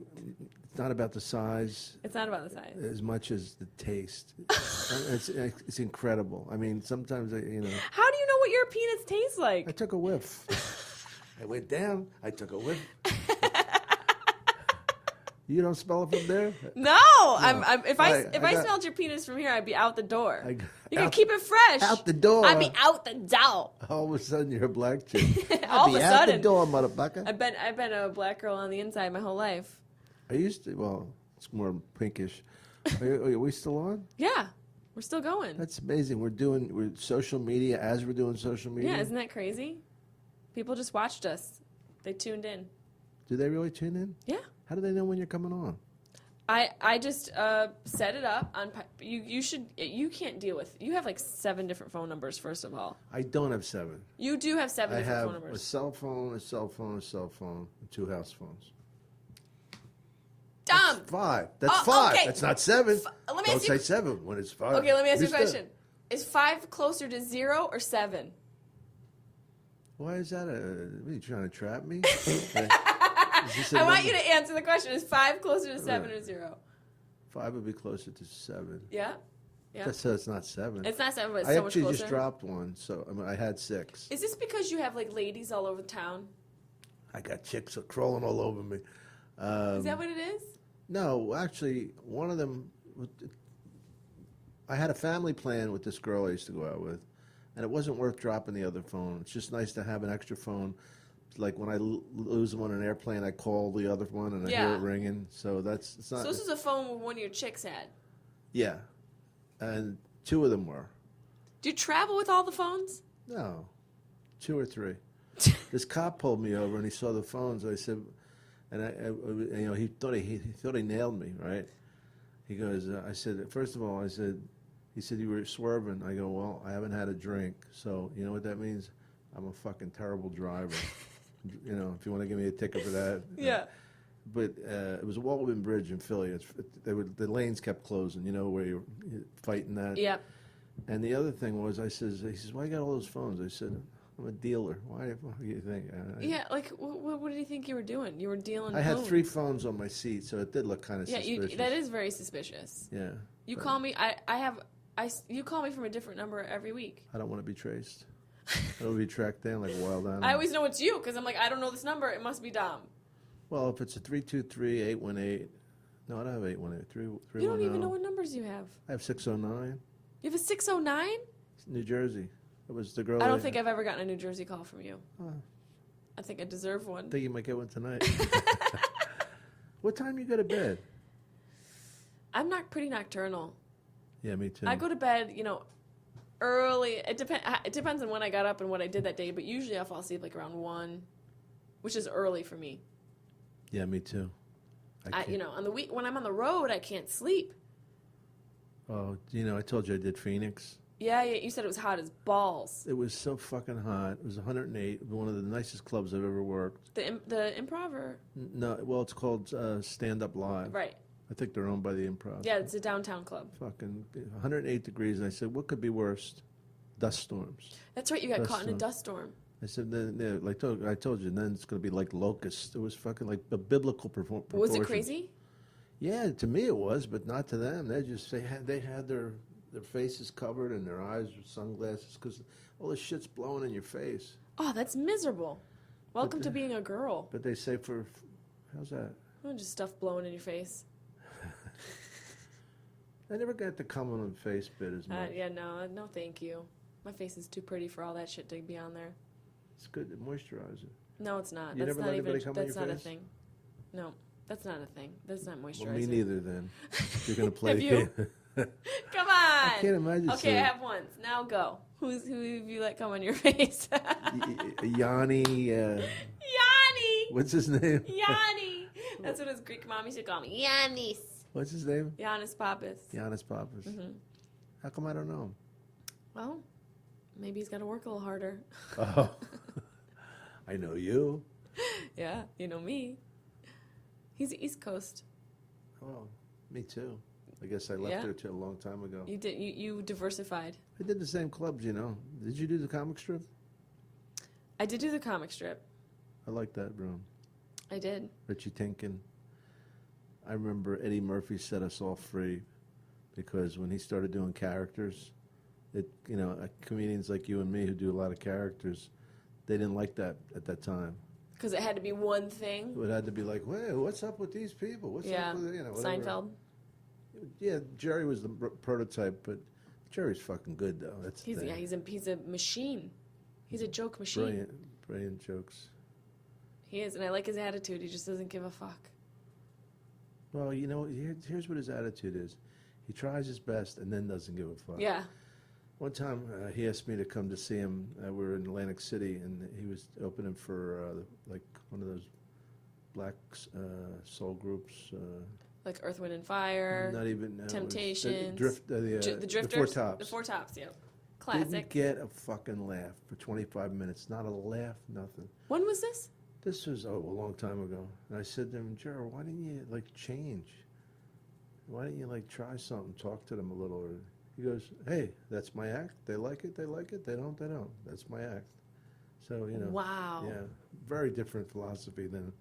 not about the size It's not about the size. as much as the taste. It's incredible. I mean, sometimes How do you know what your penis tastes like? I took a whiff. I went down. I took a whiff. You don't smell it from there? No. If I smelled your penis from here, I'd be out the door. You can keep it fresh. Out the door. I'd be out the door. All of a sudden, you're a black chick. All of a out sudden. the door, motherfucker. I've been a black girl on the inside my whole life. I used to. Well, it's more pinkish. Are we still on? Yeah, we're still going. That's amazing. We're social media as we're doing social media. Yeah, isn't that crazy? People just watched us. They tuned in. Do they really tune in? Yeah. How do they know when you're coming on? I just set it up on. You can't deal with. You have like 7 different phone numbers. First of all, I don't have 7. you do have 7 I different have phone a numbers. cell phone, a cell phone, a cell phone, and 2 house phones. Dom. That's 5. That's 5. Okay. That's not 7. Let me Don't ask you. say 7 when it's 5. Okay, let me ask you a Mister. question. Is 5 closer to 0 or 7? Why is that? Are you trying to trap me? I want you to answer the question. Is 5 closer to 7 or 0? 5 would be closer to 7. Yeah. Yeah. So it's not 7. It's not 7, but it's I so much actually closer. just dropped one, so I had 6. Is this because you have like ladies all over town? I got chicks crawling all over me. Is that what it is? No, actually, one of them. I had a family plan with this girl I used to go out with, and it wasn't worth dropping the other phone. It's just nice to have an extra phone. Like when I lose them on an airplane, I call the other one and I hear it ringing. So it's not. So this is a phone one of your chicks had. Yeah, and 2 of them were. Do you travel with all the phones? No, 2 or 3. This cop pulled me over and he saw the phones. I said, and he thought he nailed me, right? He goes, I said, first of all, he said you were swerving. I go, well, I haven't had a drink, so you know what that means? I'm a fucking terrible driver. If you want to give me a ticket for that. Yeah. but it was a Walden Bridge in Philly. The lanes kept closing, where you're fighting that. Yeah. And the other thing was, he says, why you got all those phones? I said, I'm a dealer. Why do you think? Yeah, like, what did you think you were doing? You were dealing I had phones. 3 phones on my seat, so it did look kind of suspicious. That is very suspicious. Yeah. You call me, you call me from a different number every week. I don't want to be traced. I don't want to be tracked down like a wild animal. I always know it's you, because I'm like, I don't know this number. It must be Dom. Well, if it's a 323-818, no, I don't have 818. 310. You don't even know what numbers you have. I have 609. You have a 609? New Jersey. It was the girl. I don't think I've ever gotten a New Jersey call from you. Oh. I think I deserve one. I think you might get one tonight. What time you go to bed? I'm not pretty nocturnal. Yeah, me too. I go to bed, early. It depends on when I got up and what I did that day, but usually I'll fall asleep like around 1, which is early for me. Yeah, me too. On the week when I'm on the road, I can't sleep. Oh, I told you I did Phoenix. Yeah, you said it was hot as balls. It was so fucking hot. It was 108. One of the nicest clubs I've ever worked. The Improv or? No, well, it's called Stand Up Live. Right. I think they're owned by the Improv. Yeah, it's a downtown club. Fucking 108 degrees, and I said, what could be worse? Dust storms. That's right, you got caught in a dust storm. I said, I told you, then it's going to be like locusts. It was fucking like a biblical proportion. Was it crazy? Yeah, to me it was, but not to them. They had their faces covered and their eyes with sunglasses because all this shit's blowing in your face. Oh, that's miserable. Welcome to being a girl. But they say how's that? Oh, just stuff blowing in your face. I never got the come on the face bit as much. No, thank you. My face is too pretty for all that shit to be on there. It's good to moisturize it. No, it's not. You That's never not let even. anybody come on That's your not a face? thing. No, that's not a thing. That's not moisturizer. Well, me neither. Then if you're gonna play Have the you? game. Come on. I can't imagine. Okay, I have once. Now go. Who have you let come on your face? Yanni. Yanni. What's his name? Yanni. That's what his Greek mom used to call me. Yannis. What's his name? Giannis Pappas. Giannis Pappas. Mm-hmm. How come I don't know him? Well, maybe he's got to work a little harder. Oh, I know you. Yeah, you know me. He's East Coast. Oh, me too. I guess I left there too a long time ago. You did. You diversified. I did the same clubs, Did you do the comic strip? I did do the comic strip. I like that room. I did. Richie Tinkin. I remember Eddie Murphy set us all free because when he started doing characters, comedians like you and me who do a lot of characters, they didn't like that at that time. Because it had to be one thing. It had to be like, "Wait, what's up with these people? What's up with whatever." Seinfeld. Yeah, Jerry was the prototype, but Jerry's fucking good though. He's a machine. He's a joke machine. Brilliant jokes. He is, and I like his attitude. He just doesn't give a fuck. Well, here's what his attitude is. He tries his best and then doesn't give a fuck. Yeah. One time he asked me to come to see him. We were in Atlantic City, and he was opening for like one of those black soul groups. Like Earth, Wind, and Fire. Not even Temptations. The Drifters. Four Tops. The Four Tops. Yeah. Classic. Didn't get a fucking laugh for 25 minutes. Not a laugh. Nothing. When was this? This was a long time ago. And I said to him, Jared, why didn't you change? Why didn't you try something? Talk to them a little. Or he goes, hey, that's my act. They like it. They like it. They don't. They don't. That's my act. So Wow. Yeah, very different philosophy than.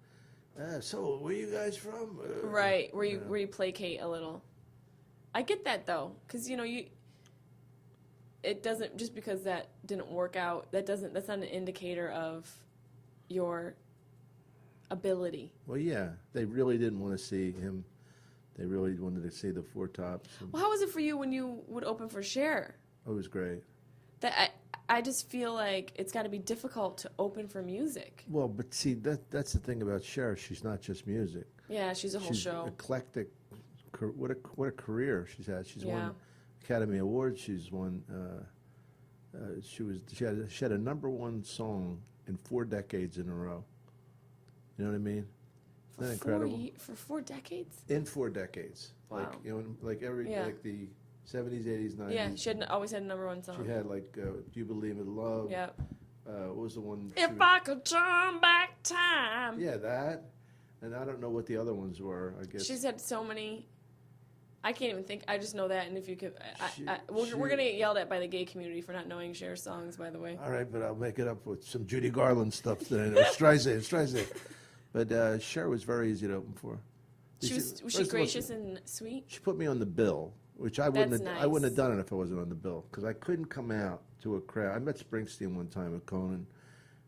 So where you guys from? Right, where you placate a little. I get that though, because it doesn't, just because that didn't work out. That's not an indicator of your ability. Well, yeah, they really didn't want to see him. They really wanted to see the Four Tops. Well, how was it for you when you would open for Cher? It was great. I just feel like it's got to be difficult to open for music. Well, but see, that's the thing about Cher. She's not just music. Yeah, she's a whole show. Eclectic. What a career she's had. She's won Academy Awards. She's won. She had a #1 song in 4 decades in a row. You know what I mean? Isn't that incredible? For 4 decades? In 4 decades. Wow. Like the 70s, 80s, 90s. Yeah, she always had a #1 song. She had Do You Believe in Love? Yeah. What was the one? If I could turn back time. Yeah, that. And I don't know what the other ones were. I guess She's had so many. I can't even think. I just know that. And if you could, She- we're gonna get yelled at by the gay community for not knowing Cher songs. By the way. All right, but I'll make it up with some Judy Garland stuff today. Or Streisand. But Cher was very easy to open for. Was she First of all, gracious and sweet? She put me on the bill, which I wouldn't That's have. nice. I wouldn't have done it if I wasn't on the bill because I couldn't come out to a crowd. I met Springsteen one time at Conan,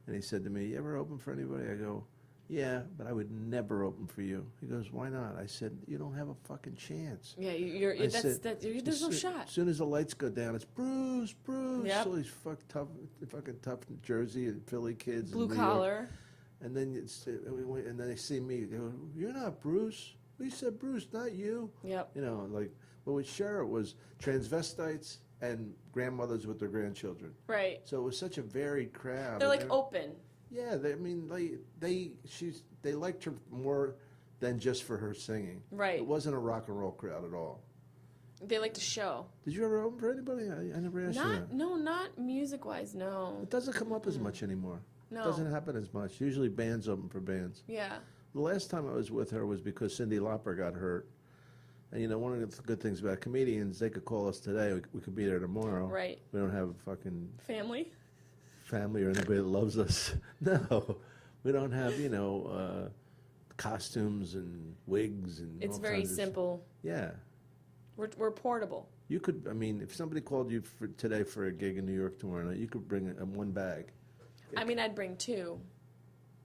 and he said to me, "You ever open for anybody?" I go, "Yeah, but I would never open for you." He goes, "Why not?" I said, "You don't have a fucking chance." Yeah, I said, there's no shot. As soon as the lights go down, it's Bruce. Yep. All these fucking tough Jersey and Philly kids. Blue in New York. collar. And then and then they see me. They go, "You're not Bruce." We said Bruce, not you. Yep. You know, like, but with Cher it was transvestites and grandmothers with their grandchildren. Right. So it was such a varied crowd. They're And like open. yeah, they liked her more than just for her singing. Right. It wasn't a rock and roll crowd at all. They like to show. Did you ever open for anybody? I never asked you that. Not music wise. No. It doesn't come up as much anymore. No. It doesn't happen as much. Usually bands open for bands. Yeah. The last time I was with her was because Cyndi Lauper got hurt. And, you know, one of the good things about comedians, they could call us today. We could be there tomorrow. Right. We don't have a fucking Family. family or anybody that loves us. No. We don't have, you know, costumes and wigs and It's all very kinds of- simple. Yeah. We're portable. You could, I mean, if somebody called you today for a gig in New York tomorrow night, you could bring one bag. I mean, I'd bring 2,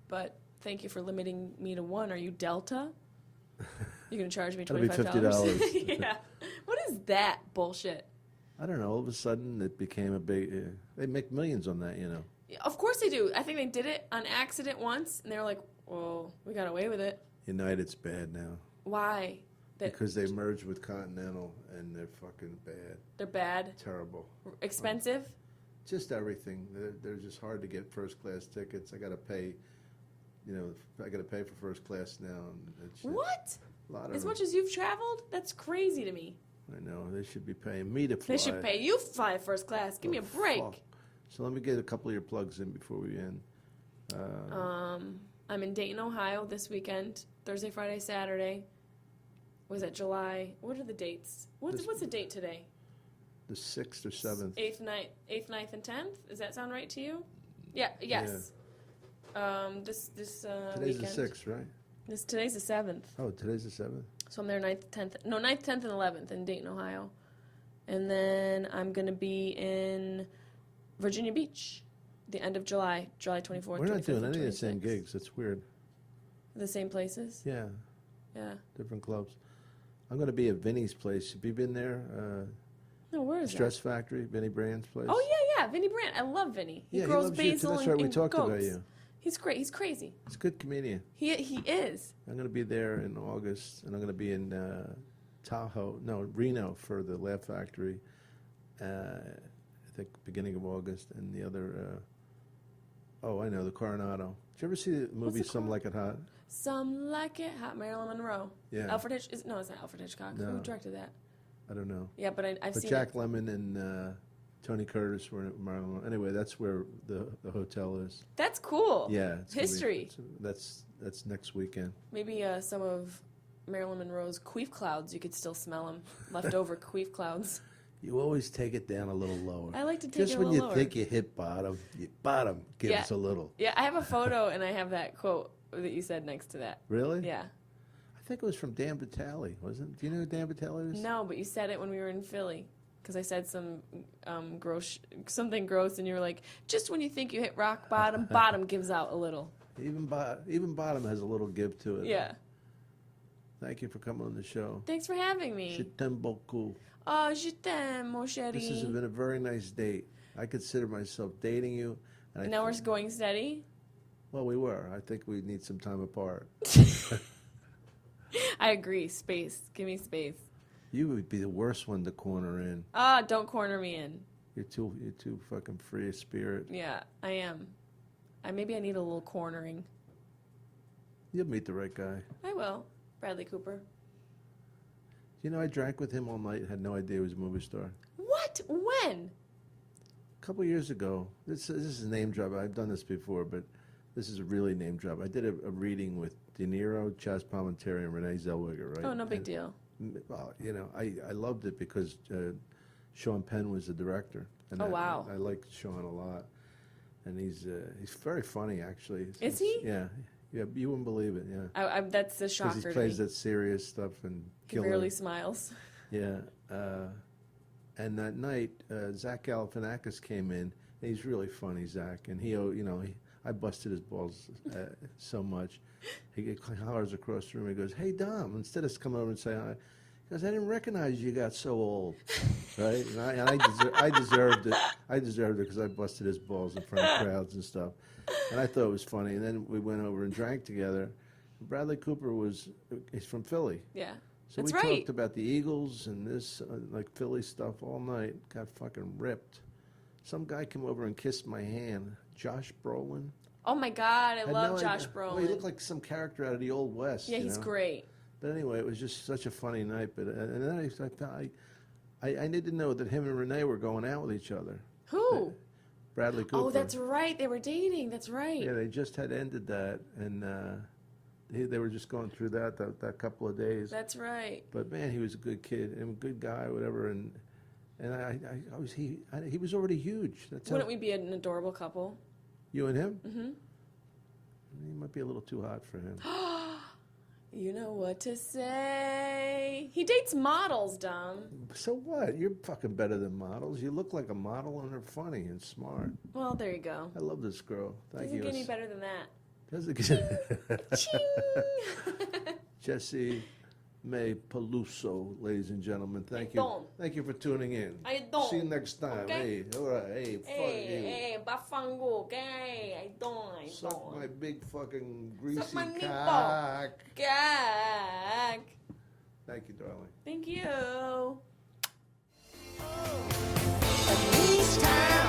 but thank you for limiting me to 1. Are you Delta? You're gonna charge me That'll be $25? $50. Yeah. What is that bullshit? I don't know. All of a sudden, it became a big. They make millions on that, you know. Of course they do. I think they did it on accident once, and they were like, "Whoa, we got away with it." United's bad now Why? because they merged with Continental, and they're fucking bad, They're bad, terrible. expensive. Just everything. They're just hard to get first class tickets. I got to pay. You know, I got to pay for first class now. And it's What? a lot of As them. much as you've traveled, that's crazy to me. I know they should be paying me to fly. They should pay you fly first class. Give me a break. Fuck. So let me get a couple of your plugs in before we end. I'm in Dayton, Ohio this weekend. Thursday, Friday, Saturday. Was that July? What are the dates? What's the date today? The 6th or 7th. 8th, 9th, and 10th. Does that sound right to you? Yeah. Yes. This Today's weekend. the 6th, right? Today's the 7th. Oh, today's the 7th. So I'm there 9th, 10th, and 11th in Dayton, Ohio. And then I'm going to be in Virginia Beach the end of July 24th, We're not 25th, doing and any of the same 26th. gigs. That's weird. The same places? Yeah, Yeah. different clubs. I'm going to be at Vinny's place. Have you been there? No, where is Stress Factory, Vinny Brand's place. that? Oh, yeah. Vinny Brandt. I love Vinny. He Yeah, grows loves you, too. basil That's and, right. We and talked goats. about you. He's great. He's crazy. He's a good comedian. He is. I'm going to be there in August, and I'm going to be in Reno for the Laugh Factory. I think beginning of August, and the other. I know, the Coronado. Did you ever see the movie the Some Like It Hot? Some Like It Hot, Marilyn Monroe. Yeah. Alfred Hitchcock. No, it's not Alfred Hitchcock. No. Who directed that? I don't know. Yeah, but I've But seen Jack it. Lemmon and Tony Curtis were in Marilyn Monroe. Anyway, that's where the hotel is. That's cool. Yeah. It's gonna be- History. that's next weekend. Maybe some of Marilyn Monroe's queef clouds. You could still smell them. Leftover queef clouds. You always take it down a little lower. I like to take Just it a when little you lower. think you hit bottom, give Yeah. us a little. Yeah, I have a photo and I have that quote that you said next to that. Really? Yeah. I think it was from Dan Vitale, wasn't it? Do you know who Dan Vitale is? No, but you said it when we were in Philly. Because I said something gross, and you were like, just when you think you hit rock bottom, bottom gives out a little. Even bottom has a little give to it. Yeah. Thank you for coming on the show. Thanks for having me. Je t'aime beaucoup. Oh, je t'aime, mon chéri. This has been a very nice date. I consider myself dating you. And Now we're going steady? Well, we were. I think we need some time apart. I agree. Space. Give me space. You would be the worst one to corner in. Don't corner me in. You're too fucking free of spirit. Yeah, I am. Maybe I need a little cornering. You'll meet the right guy. I will. Bradley Cooper. You know, I drank with him all night. Had no idea he was a movie star. What? When? A couple years ago. This is a name drop. I've done this before, but this is a really name drop. I did a reading with De Niro, Chaz Palminteri, and Renee Zellweger, right? Oh, no big deal. Well, you know, I loved it because Sean Penn was the director. And Oh, wow. I liked Sean a lot. And he's very funny, actually. Is he? Yeah. Yeah, you wouldn't believe it, yeah. That's a shocker Because he to plays me. that serious stuff and He killer. rarely smiles. Yeah. And that night, Zach Galifianakis came in. And he's really funny, Zach. And I busted his balls so much. He hollers across the room. He goes, "Hey, Dom," instead of coming over and saying hi, he goes, "I didn't recognize you got so old." Right? And I deserved it. I deserved it because I busted his balls in front of crowds and stuff. And I thought it was funny. And then we went over and drank together. Bradley Cooper he's from Philly. Yeah. So That's we right. talked about the Eagles and this, like Philly stuff all night. Got fucking ripped. Some guy came over and kissed my hand. Josh Brolin. Oh my God, I Had love no Josh idea. Brolin. Well, he looked like some character out of the Old West. Yeah, he's great. But anyway, it was just such a funny night. But and then I need to know that him and Renee were going out with each other. Who? Bradley Cooper. Oh, that's right. They were dating. That's right. Yeah, they just had ended that, and they were just going through that couple of days. That's right. But man, he was a good kid and a good guy, whatever. And he was already huge. That's Wouldn't we be an adorable couple? You and him? Mm-hmm. He might be a little too hot for him. You know what to say. He dates models, Dom. So what? You're fucking better than models. You look like a model and are funny and smart. Well, there you go. I love this girl. Thank Doesn't you. get any better than that. Doesn't get Jessimae Peluso, ladies and gentlemen. Thank you. don't. Thank you for tuning in. I don't. See you next time. Okay? Hey, all right. Hey, fuck you. Hey, bafango, okay? I don't. Suck my big fucking greasy my meatball. cock. Gag. Thank you, darling. Thank you. Each time